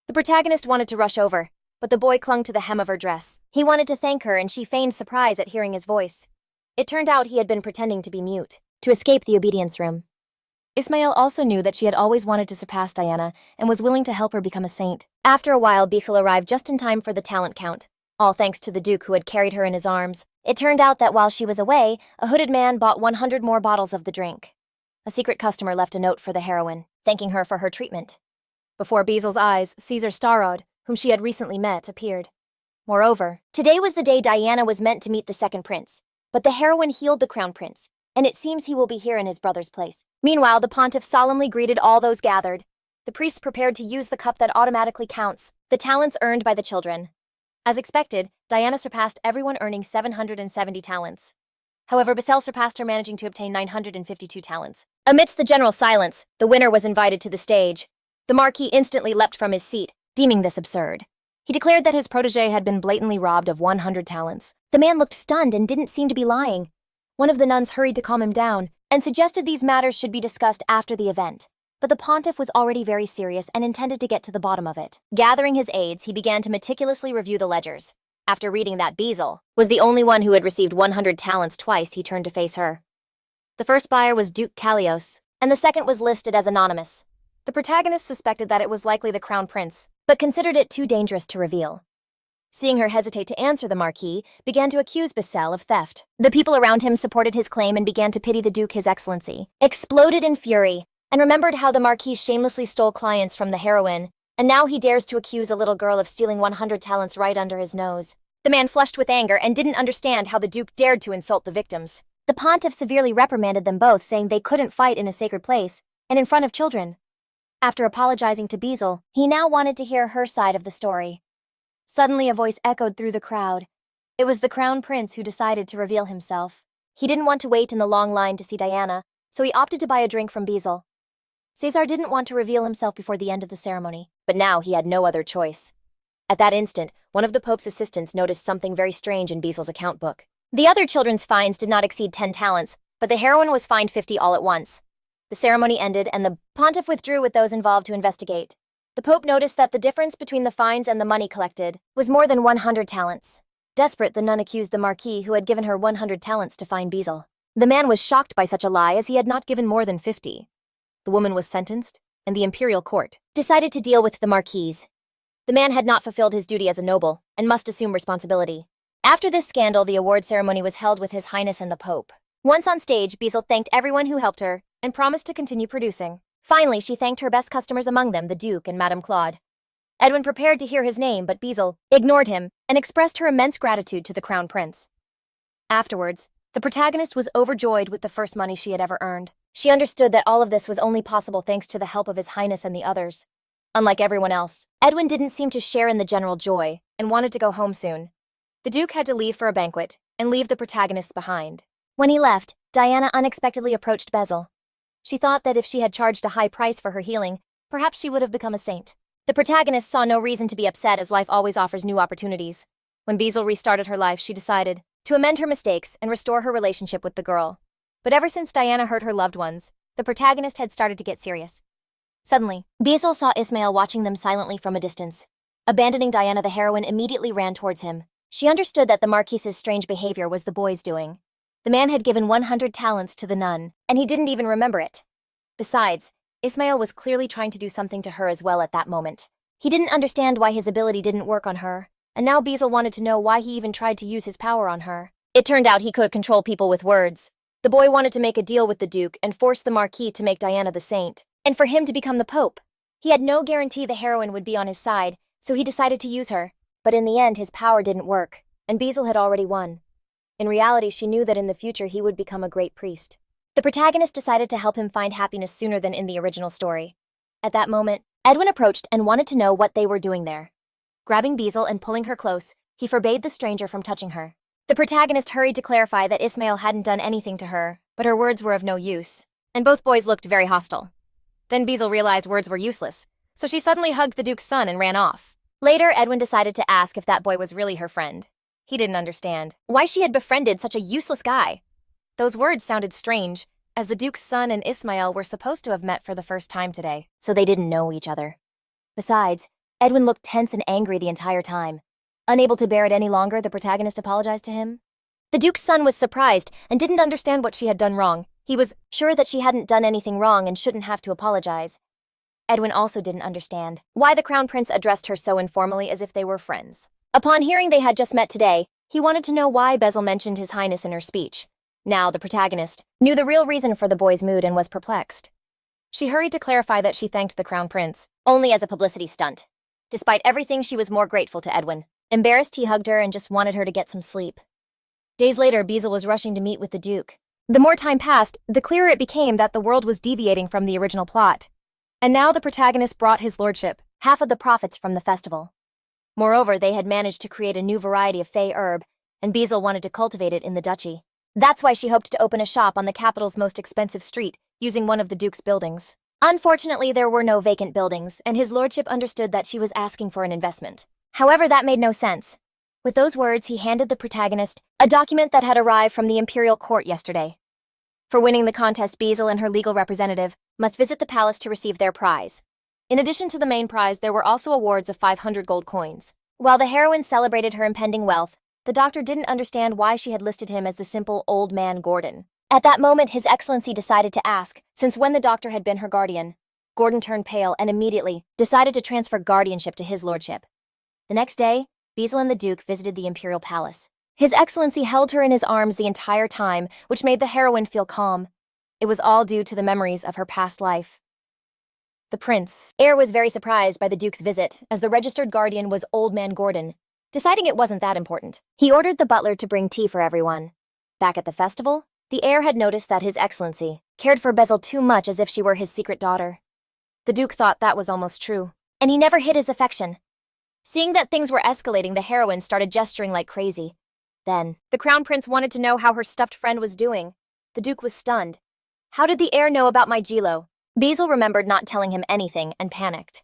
The protagonist wanted to rush over, but the boy clung to the hem of her dress. He wanted to thank her, and she feigned surprise at hearing his voice. It turned out he had been pretending to be mute, to escape the obedience room. Ismail also knew that she had always wanted to surpass Diana and was willing to help her become a saint. After a while, Beezle arrived just in time for the talent count, all thanks to the Duke who had carried her in his arms. It turned out that while she was away, a hooded man bought 100 more bottles of the drink. A secret customer left a note for the heroine, thanking her for her treatment. Before Beezle's eyes, Caesar Starrod, whom she had recently met, appeared. Moreover, today was the day Diana was meant to meet the second prince, but the heroine healed the crown prince, and it seems he will be here in his brother's place. Meanwhile, the pontiff solemnly greeted all those gathered. The priest prepared to use the cup that automatically counts the talents earned by the children. As expected, Diana surpassed everyone, earning 770 talents. However, Beezle surpassed her, managing to obtain 952 talents. Amidst the general silence, the winner was invited to the stage. The Marquis instantly leapt from his seat, deeming this absurd. He declared that his protégé had been blatantly robbed of 100 talents. The man looked stunned and didn't seem to be lying. One of the nuns hurried to calm him down and suggested these matters should be discussed after the event. But the pontiff was already very serious and intended to get to the bottom of it. Gathering his aides, he began to meticulously review the ledgers. After reading that Beezle was the only one who had received 100 talents twice, he turned to face her. The first buyer was Duke Callios, and the second was listed as anonymous. The protagonist suspected that it was likely the crown prince, but considered it too dangerous to reveal. Seeing her hesitate to answer, the Marquis began to accuse Beezle of theft. The people around him supported his claim and began to pity the Duke, his excellency, exploded in fury, and remembered how the Marquis shamelessly stole clients from the heroine, and now he dares to accuse a little girl of stealing 100 talents right under his nose. The man flushed with anger and didn't understand how the Duke dared to insult the victims. The pontiff severely reprimanded them both, saying they couldn't fight in a sacred place and in front of children. After apologizing to Beezle, he now wanted to hear her side of the story. Suddenly, a voice echoed through the crowd. It was the crown prince who decided to reveal himself. He didn't want to wait in the long line to see Diana, so he opted to buy a drink from Beezle. Caesar didn't want to reveal himself before the end of the ceremony, but now he had no other choice. At that instant, one of the Pope's assistants noticed something very strange in Beezle's account book. The other children's fines did not exceed 10 talents, but the heroine was fined 50 all at once. The ceremony ended, and the pontiff withdrew with those involved to investigate. The Pope noticed that the difference between the fines and the money collected was more than 100 talents. Desperate, the nun accused the Marquis, who had given her 100 talents, to fine Beezle. The man was shocked by such a lie, as he had not given more than 50. The woman was sentenced, and the imperial court decided to deal with the Marquis. The man had not fulfilled his duty as a noble, and must assume responsibility. After this scandal, the award ceremony was held with His Highness and the Pope. Once on stage, Beezle thanked everyone who helped her, and promised to continue producing. Finally, she thanked her best customers, among them the Duke and Madame Claude. Edwin prepared to hear his name, but Beezle ignored him and expressed her immense gratitude to the crown prince. Afterwards, the protagonist was overjoyed with the first money she had ever earned. She understood that all of this was only possible thanks to the help of His Highness and the others. Unlike everyone else, Edwin didn't seem to share in the general joy and wanted to go home soon. The Duke had to leave for a banquet and leave the protagonists behind. When he left, Diana unexpectedly approached Beezle. She thought that if she had charged a high price for her healing, perhaps she would have become a saint. The protagonist saw no reason to be upset, as life always offers new opportunities. When Beezle restarted her life, she decided to amend her mistakes and restore her relationship with the girl. But ever since Diana hurt her loved ones, the protagonist had started to get serious. Suddenly, Beezle saw Ismail watching them silently from a distance. Abandoning Diana, the heroine immediately ran towards him. She understood that the Marquis's strange behavior was the boy's doing. The man had given 100 talents to the nun, and he didn't even remember it. Besides, Ismail was clearly trying to do something to her as well at that moment. He didn't understand why his ability didn't work on her, and now Beezle wanted to know why he even tried to use his power on her. It turned out he could control people with words. The boy wanted to make a deal with the Duke and force the Marquis to make Diana the saint, and for him to become the Pope. He had no guarantee the heroine would be on his side, so he decided to use her, but in the end his power didn't work, and Beezle had already won. In reality, she knew that in the future he would become a great priest. The protagonist decided to help him find happiness sooner than in the original story. At that moment, Edwin approached and wanted to know what they were doing there. Grabbing Beezle and pulling her close, he forbade the stranger from touching her. The protagonist hurried to clarify that Ismail hadn't done anything to her, but her words were of no use, and both boys looked very hostile. Then Beezle realized words were useless, so she suddenly hugged the Duke's son and ran off. Later, Edwin decided to ask if that boy was really her friend. He didn't understand why she had befriended such a useless guy. Those words sounded strange, as the Duke's son and Ismail were supposed to have met for the first time today, so they didn't know each other. Besides, Edwin looked tense and angry the entire time. Unable to bear it any longer, the protagonist apologized to him. The Duke's son was surprised and didn't understand what she had done wrong. He was sure that she hadn't done anything wrong and shouldn't have to apologize. Edwin also didn't understand why the Crown Prince addressed her so informally as if they were friends. Upon hearing they had just met today, he wanted to know why Basil mentioned His Highness in her speech. Now, the protagonist knew the real reason for the boy's mood and was perplexed. She hurried to clarify that she thanked the Crown Prince only as a publicity stunt. Despite everything, she was more grateful to Edwin. Embarrassed, he hugged her and just wanted her to get some sleep. Days later, Basil was rushing to meet with the Duke. The more time passed, the clearer it became that the world was deviating from the original plot. And now the protagonist brought his lordship half of the profits from the festival. Moreover, they had managed to create a new variety of fey herb, and Basil wanted to cultivate it in the duchy. That's why she hoped to open a shop on the capital's most expensive street, using one of the Duke's buildings. Unfortunately, there were no vacant buildings, and his lordship understood that she was asking for an investment. However, that made no sense. With those words, he handed the protagonist a document that had arrived from the imperial court yesterday. For winning the contest, Basil and her legal representative must visit the palace to receive their prize. In addition to the main prize, there were also awards of 500 gold coins. While the heroine celebrated her impending wealth, the doctor didn't understand why she had listed him as the simple old man Gordon. At that moment, His Excellency decided to ask, since when the doctor had been her guardian. Gordon turned pale and immediately decided to transfer guardianship to his lordship. The next day, Basil and the Duke visited the imperial palace. His Excellency held her in his arms the entire time, which made the heroine feel calm. It was all due to the memories of her past life. The prince, heir, was very surprised by the Duke's visit, as the registered guardian was Old Man Gordon. Deciding it wasn't that important, he ordered the butler to bring tea for everyone. Back at the festival, the heir had noticed that His Excellency cared for Basil too much, as if she were his secret daughter. The Duke thought that was almost true, and he never hid his affection. Seeing that things were escalating, the heroine started gesturing like crazy. Then, the Crown Prince wanted to know how her stuffed friend was doing. The Duke was stunned. How did the heir know about my Gilo? Basil remembered not telling him anything and panicked.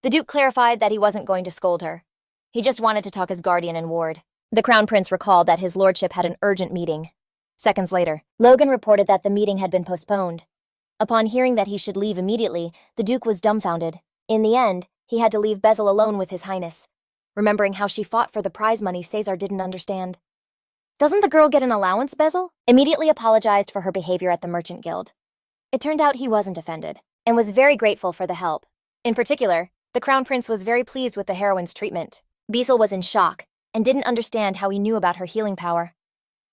The Duke clarified that he wasn't going to scold her. He just wanted to talk as guardian and ward. The Crown Prince recalled that his lordship had an urgent meeting. Seconds later, Logan reported that the meeting had been postponed. Upon hearing that he should leave immediately, the Duke was dumbfounded. In the end, he had to leave Basil alone with His Highness. Remembering how she fought for the prize money, Caesar didn't understand. Doesn't the girl get an allowance, Basil? Immediately apologized for her behavior at the Merchant Guild. It turned out he wasn't offended, and was very grateful for the help. In particular, the Crown Prince was very pleased with the heroine's treatment. Basil was in shock, and didn't understand how he knew about her healing power.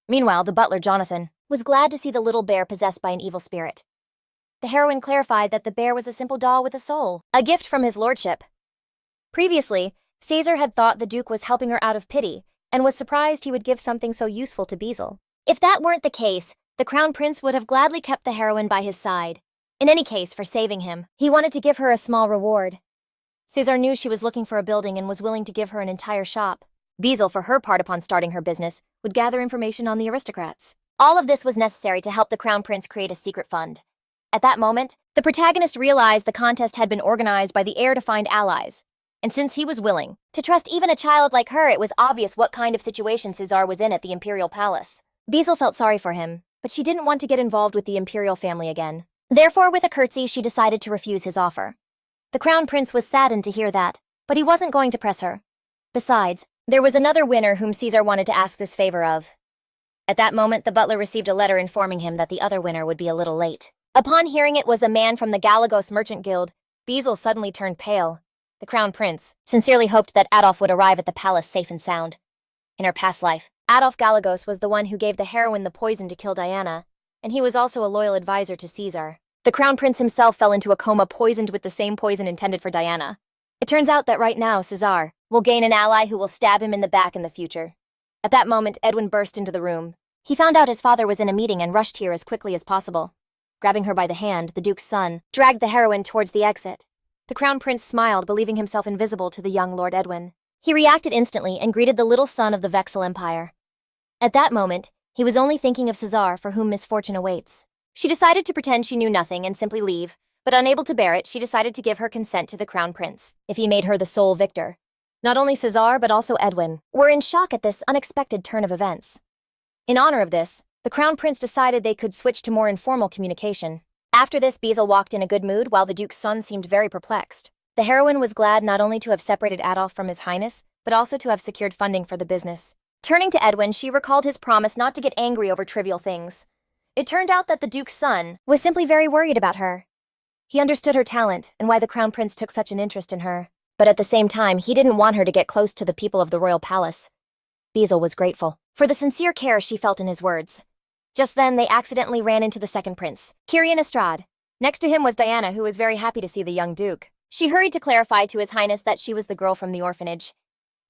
Meanwhile, the butler, Jonathan, was glad to see the little bear possessed by an evil spirit. The heroine clarified that the bear was a simple doll with a soul, a gift from his lordship. Previously, Caesar had thought the Duke was helping her out of pity, and was surprised he would give something so useful to Basil. If that weren't the case, the Crown Prince would have gladly kept the heroine by his side. In any case, for saving him, he wanted to give her a small reward. Caesar knew she was looking for a building and was willing to give her an entire shop. Basil, for her part, upon starting her business, would gather information on the aristocrats. All of this was necessary to help the Crown Prince create a secret fund. At that moment, the protagonist realized the contest had been organized by the heir to find allies. And since he was willing to trust even a child like her, it was obvious what kind of situation Caesar was in at the imperial palace. Basil felt sorry for him, but she didn't want to get involved with the imperial family again. Therefore, with a curtsy, she decided to refuse his offer. The Crown Prince was saddened to hear that, but he wasn't going to press her. Besides, there was another winner whom Caesar wanted to ask this favor of. At that moment, the butler received a letter informing him that the other winner would be a little late. Upon hearing it was a man from the Galagos Merchant Guild, Basil suddenly turned pale. The Crown Prince sincerely hoped that Adolf would arrive at the palace safe and sound. In her past life, Adolf Galagos was the one who gave the heroine the poison to kill Diana, and he was also a loyal advisor to Caesar. The Crown Prince himself fell into a coma poisoned with the same poison intended for Diana. It turns out that right now, Caesar will gain an ally who will stab him in the back in the future. At that moment, Edwin burst into the room. He found out his father was in a meeting and rushed here as quickly as possible. Grabbing her by the hand, the Duke's son dragged the heroine towards the exit. The Crown Prince smiled, believing himself invisible to the young Lord Edwin. He reacted instantly and greeted the little son of the Vexel Empire. At that moment, he was only thinking of Caesar, for whom misfortune awaits. She decided to pretend she knew nothing and simply leave, but unable to bear it, she decided to give her consent to the Crown Prince, if he made her the sole victor. Not only Cesar but also Edwin were in shock at this unexpected turn of events. In honor of this, the Crown Prince decided they could switch to more informal communication. After this, Beazle walked in a good mood while the Duke's son seemed very perplexed. The heroine was glad not only to have separated Adolf from His Highness, but also to have secured funding for the business. Turning to Edwin, she recalled his promise not to get angry over trivial things. It turned out that the Duke's son was simply very worried about her. He understood her talent and why the Crown Prince took such an interest in her, but at the same time, he didn't want her to get close to the people of the royal palace. Beazle was grateful for the sincere care she felt in his words. Just then, they accidentally ran into the second prince, Kyrian Estrade. Next to him was Diana, who was very happy to see the young Duke. She hurried to clarify to His Highness that she was the girl from the orphanage.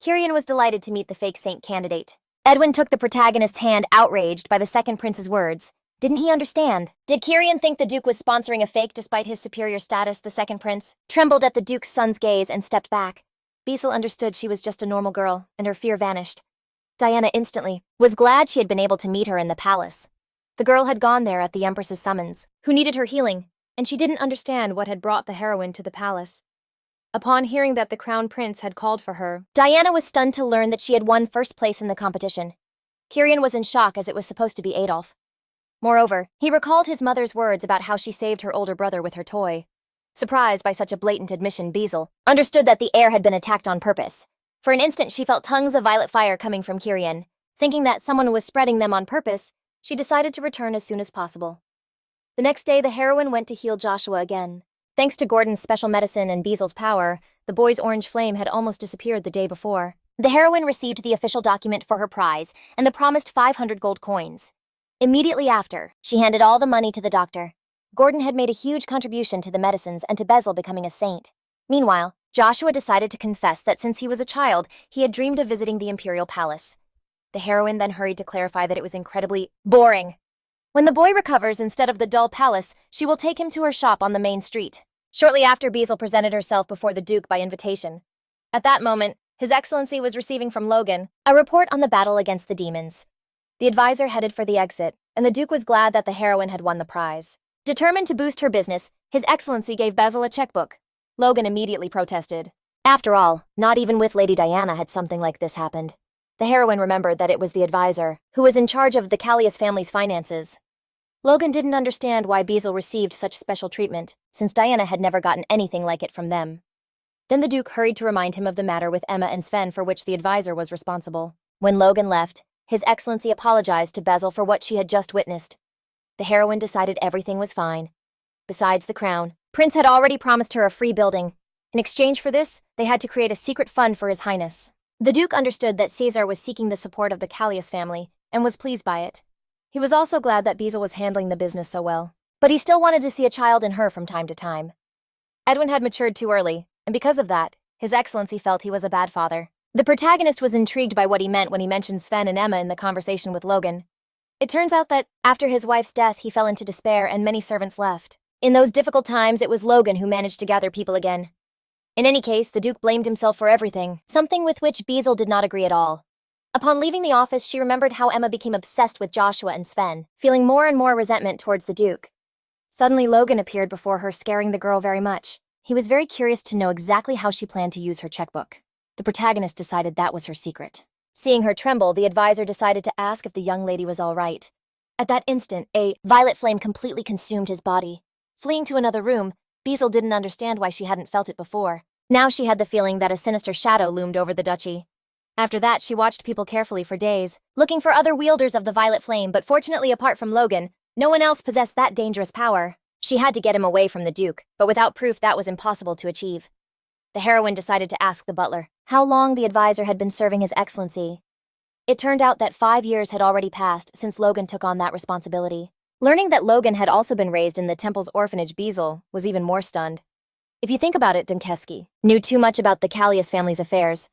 Kyrian was delighted to meet the fake saint candidate. Edwin took the protagonist's hand, outraged by the second prince's words. Didn't he understand? Did Kyrian think the Duke was sponsoring a fake despite his superior status? The second prince trembled at the Duke's son's gaze and stepped back. Beazle understood she was just a normal girl, and her fear vanished. Diana instantly was glad she had been able to meet her in the palace. The girl had gone there at the Empress's summons, who needed her healing, and she didn't understand what had brought the heroine to the palace. Upon hearing that the Crown Prince had called for her, Diana was stunned to learn that she had won first place in the competition. Kyrian was in shock as it was supposed to be Adolf. Moreover, he recalled his mother's words about how she saved her older brother with her toy. Surprised by such a blatant admission, Beazle understood that the heir had been attacked on purpose. For an instant, she felt tongues of violet fire coming from Kyrian. Thinking that someone was spreading them on purpose, she decided to return as soon as possible. The next day, the heroine went to heal Joshua again. Thanks to Gordon's special medicine and Beazle's power, the boy's orange flame had almost disappeared the day before. The heroine received the official document for her prize and the promised 500 gold coins. Immediately after, she handed all the money to the doctor. Gordon had made a huge contribution to the medicines and to Beazle becoming a saint. Meanwhile, Joshua decided to confess that since he was a child, he had dreamed of visiting the imperial palace. The heroine then hurried to clarify that it was incredibly boring. When the boy recovers, instead of the dull palace, she will take him to her shop on the main street. Shortly after, Beazle presented herself before the Duke by invitation. At that moment, His Excellency was receiving from Logan a report on the battle against the demons. The advisor headed for the exit, and the Duke was glad that the heroine had won the prize. Determined to boost her business, His Excellency gave Beazle a checkbook. Logan immediately protested. After all, not even with Lady Diana had something like this happened. The heroine remembered that it was the advisor who was in charge of the Callias family's finances. Logan didn't understand why Beazle received such special treatment, since Diana had never gotten anything like it from them. Then the Duke hurried to remind him of the matter with Emma and Sven for which the advisor was responsible. When Logan left, His Excellency apologized to Beazle for what she had just witnessed. The heroine decided everything was fine. Besides the crown, Prince had already promised her a free building. In exchange for this, they had to create a secret fund for His Highness. The Duke understood that Caesar was seeking the support of the Callias family, and was pleased by it. He was also glad that Beazle was handling the business so well, but he still wanted to see a child in her from time to time. Edwin had matured too early, and because of that, His Excellency felt he was a bad father. The protagonist was intrigued by what he meant when he mentioned Sven and Emma in the conversation with Logan. It turns out that, after his wife's death, he fell into despair and many servants left. In those difficult times, it was Logan who managed to gather people again. In any case, the Duke blamed himself for everything, something with which Beazle did not agree at all. Upon leaving the office, she remembered how Emma became obsessed with Joshua and Sven, feeling more and more resentment towards the Duke. Suddenly, Logan appeared before her, scaring the girl very much. He was very curious to know exactly how she planned to use her checkbook. The protagonist decided that was her secret. Seeing her tremble, the advisor decided to ask if the young lady was all right. At that instant, a violet flame completely consumed his body. Fleeing to another room, Beazle didn't understand why she hadn't felt it before. Now she had the feeling that a sinister shadow loomed over the duchy. After that, she watched people carefully for days, looking for other wielders of the violet flame, but fortunately, apart from Logan, no one else possessed that dangerous power. She had to get him away from the Duke, but without proof that was impossible to achieve. The heroine decided to ask the butler how long the advisor had been serving His Excellency. It turned out that 5 years had already passed since Logan took on that responsibility. Learning that Logan had also been raised in the temple's orphanage, Beazle was even more stunned. If you think about it, Đứng KY knew too much about the Callias family's affairs.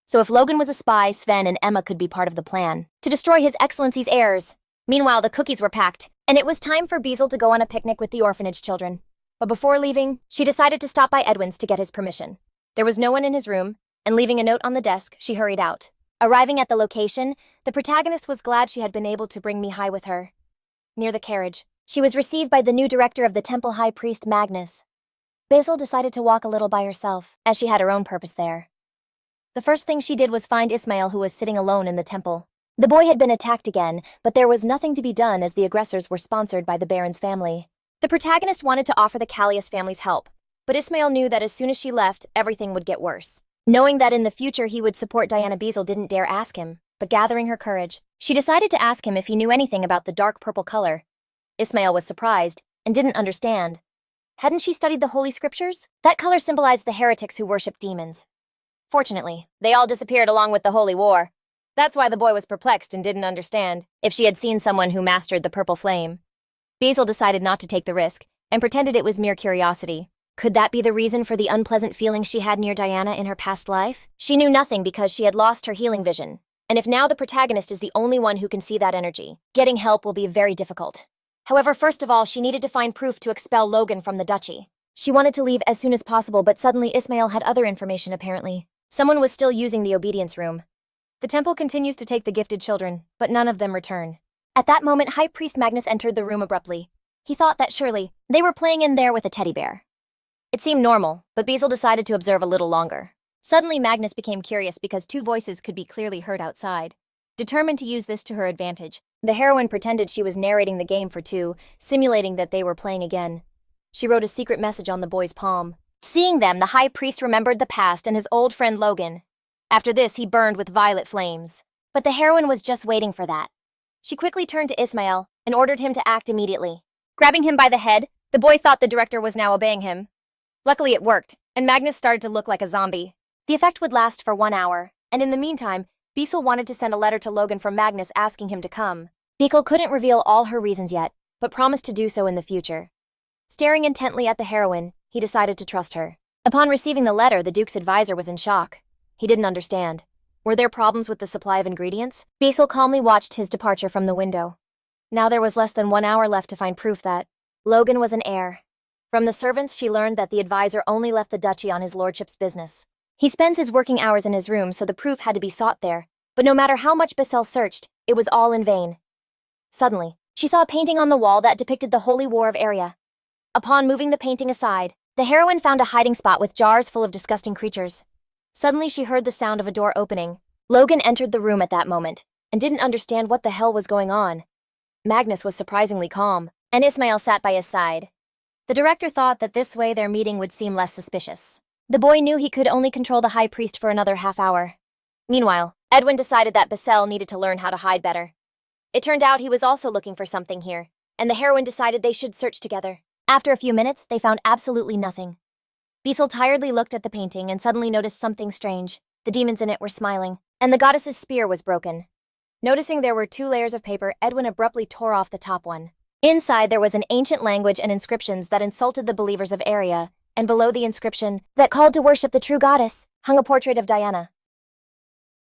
So if Logan was a spy, Sven and Emma could be part of the plan to destroy His Excellency's heirs. Meanwhile, the cookies were packed, and it was time for Beazle to go on a picnic with the orphanage children. But before leaving, she decided to stop by Edwin's to get his permission. There was no one in his room, and leaving a note on the desk, she hurried out. Arriving at the location, the protagonist was glad she had been able to bring Mihai with her. Near the carriage, she was received by the new director of the temple high priest, Magnus. Beazle decided to walk a little by herself, as she had her own purpose there. The first thing she did was find Ismail, who was sitting alone in the temple. The boy had been attacked again, but there was nothing to be done as the aggressors were sponsored by the Baron's family. The protagonist wanted to offer the Callias family's help, but Ismail knew that as soon as she left, everything would get worse. Knowing that in the future he would support Diana, Beazle didn't dare ask him, but gathering her courage, she decided to ask him if he knew anything about the dark purple color. Ismail was surprised and didn't understand. Hadn't she studied the Holy Scriptures? That color symbolized the heretics who worshipped demons. Fortunately, they all disappeared along with the Holy War. That's why the boy was perplexed and didn't understand if she had seen someone who mastered the purple flame. Beazle decided not to take the risk and pretended it was mere curiosity. Could that be the reason for the unpleasant feeling she had near Diana in her past life? She knew nothing because she had lost her healing vision. And if now the protagonist is the only one who can see that energy, getting help will be very difficult. However, first of all, she needed to find proof to expel Logan from the duchy. She wanted to leave as soon as possible, but suddenly Ismail had other information apparently. Someone was still using the obedience room. The temple continues to take the gifted children, but none of them return. At that moment, High Priest Magnus entered the room abruptly. He thought that surely they were playing in there with a teddy bear. It seemed normal, but Beazle decided to observe a little longer. Suddenly, Magnus became curious because two voices could be clearly heard outside. Determined to use this to her advantage, the heroine pretended she was narrating the game for two, simulating that they were playing again. She wrote a secret message on the boy's palm. Seeing them, the High Priest remembered the past and his old friend Logan. After this, he burned with violet flames. But the heroine was just waiting for that. She quickly turned to Ismail and ordered him to act immediately. Grabbing him by the head, the boy thought the director was now obeying him. Luckily, it worked, and Magnus started to look like a zombie. The effect would last for 1 hour, and in the meantime, Beazle wanted to send a letter to Logan from Magnus asking him to come. Beazle couldn't reveal all her reasons yet, but promised to do so in the future. Staring intently at the heroine, he decided to trust her. Upon receiving the letter, the Duke's advisor was in shock. He didn't understand. Were there problems with the supply of ingredients? Beazle calmly watched his departure from the window. Now there was less than 1 hour left to find proof that Logan was an heir. From the servants, she learned that the advisor only left the duchy on his lordship's business. He spends his working hours in his room, so the proof had to be sought there. But no matter how much Beazle searched, it was all in vain. Suddenly, she saw a painting on the wall that depicted the Holy War of Aria. Upon moving the painting aside, the heroine found a hiding spot with jars full of disgusting creatures. Suddenly, she heard the sound of a door opening. Logan entered the room at that moment and didn't understand what the hell was going on. Magnus was surprisingly calm, and Ismail sat by his side. The director thought that this way their meeting would seem less suspicious. The boy knew he could only control the High Priest for another half hour. Meanwhile, Edwin decided that Beazle needed to learn how to hide better. It turned out he was also looking for something here, and the heroine decided they should search together. After a few minutes, they found absolutely nothing. Beazle tiredly looked at the painting and suddenly noticed something strange. The demons in it were smiling, and the goddess's spear was broken. Noticing there were 2 layers of paper, Edwin abruptly tore off the top one. Inside, there was an ancient language and inscriptions that insulted the believers of Aria, and below the inscription, that called to worship the true goddess, hung a portrait of Diana.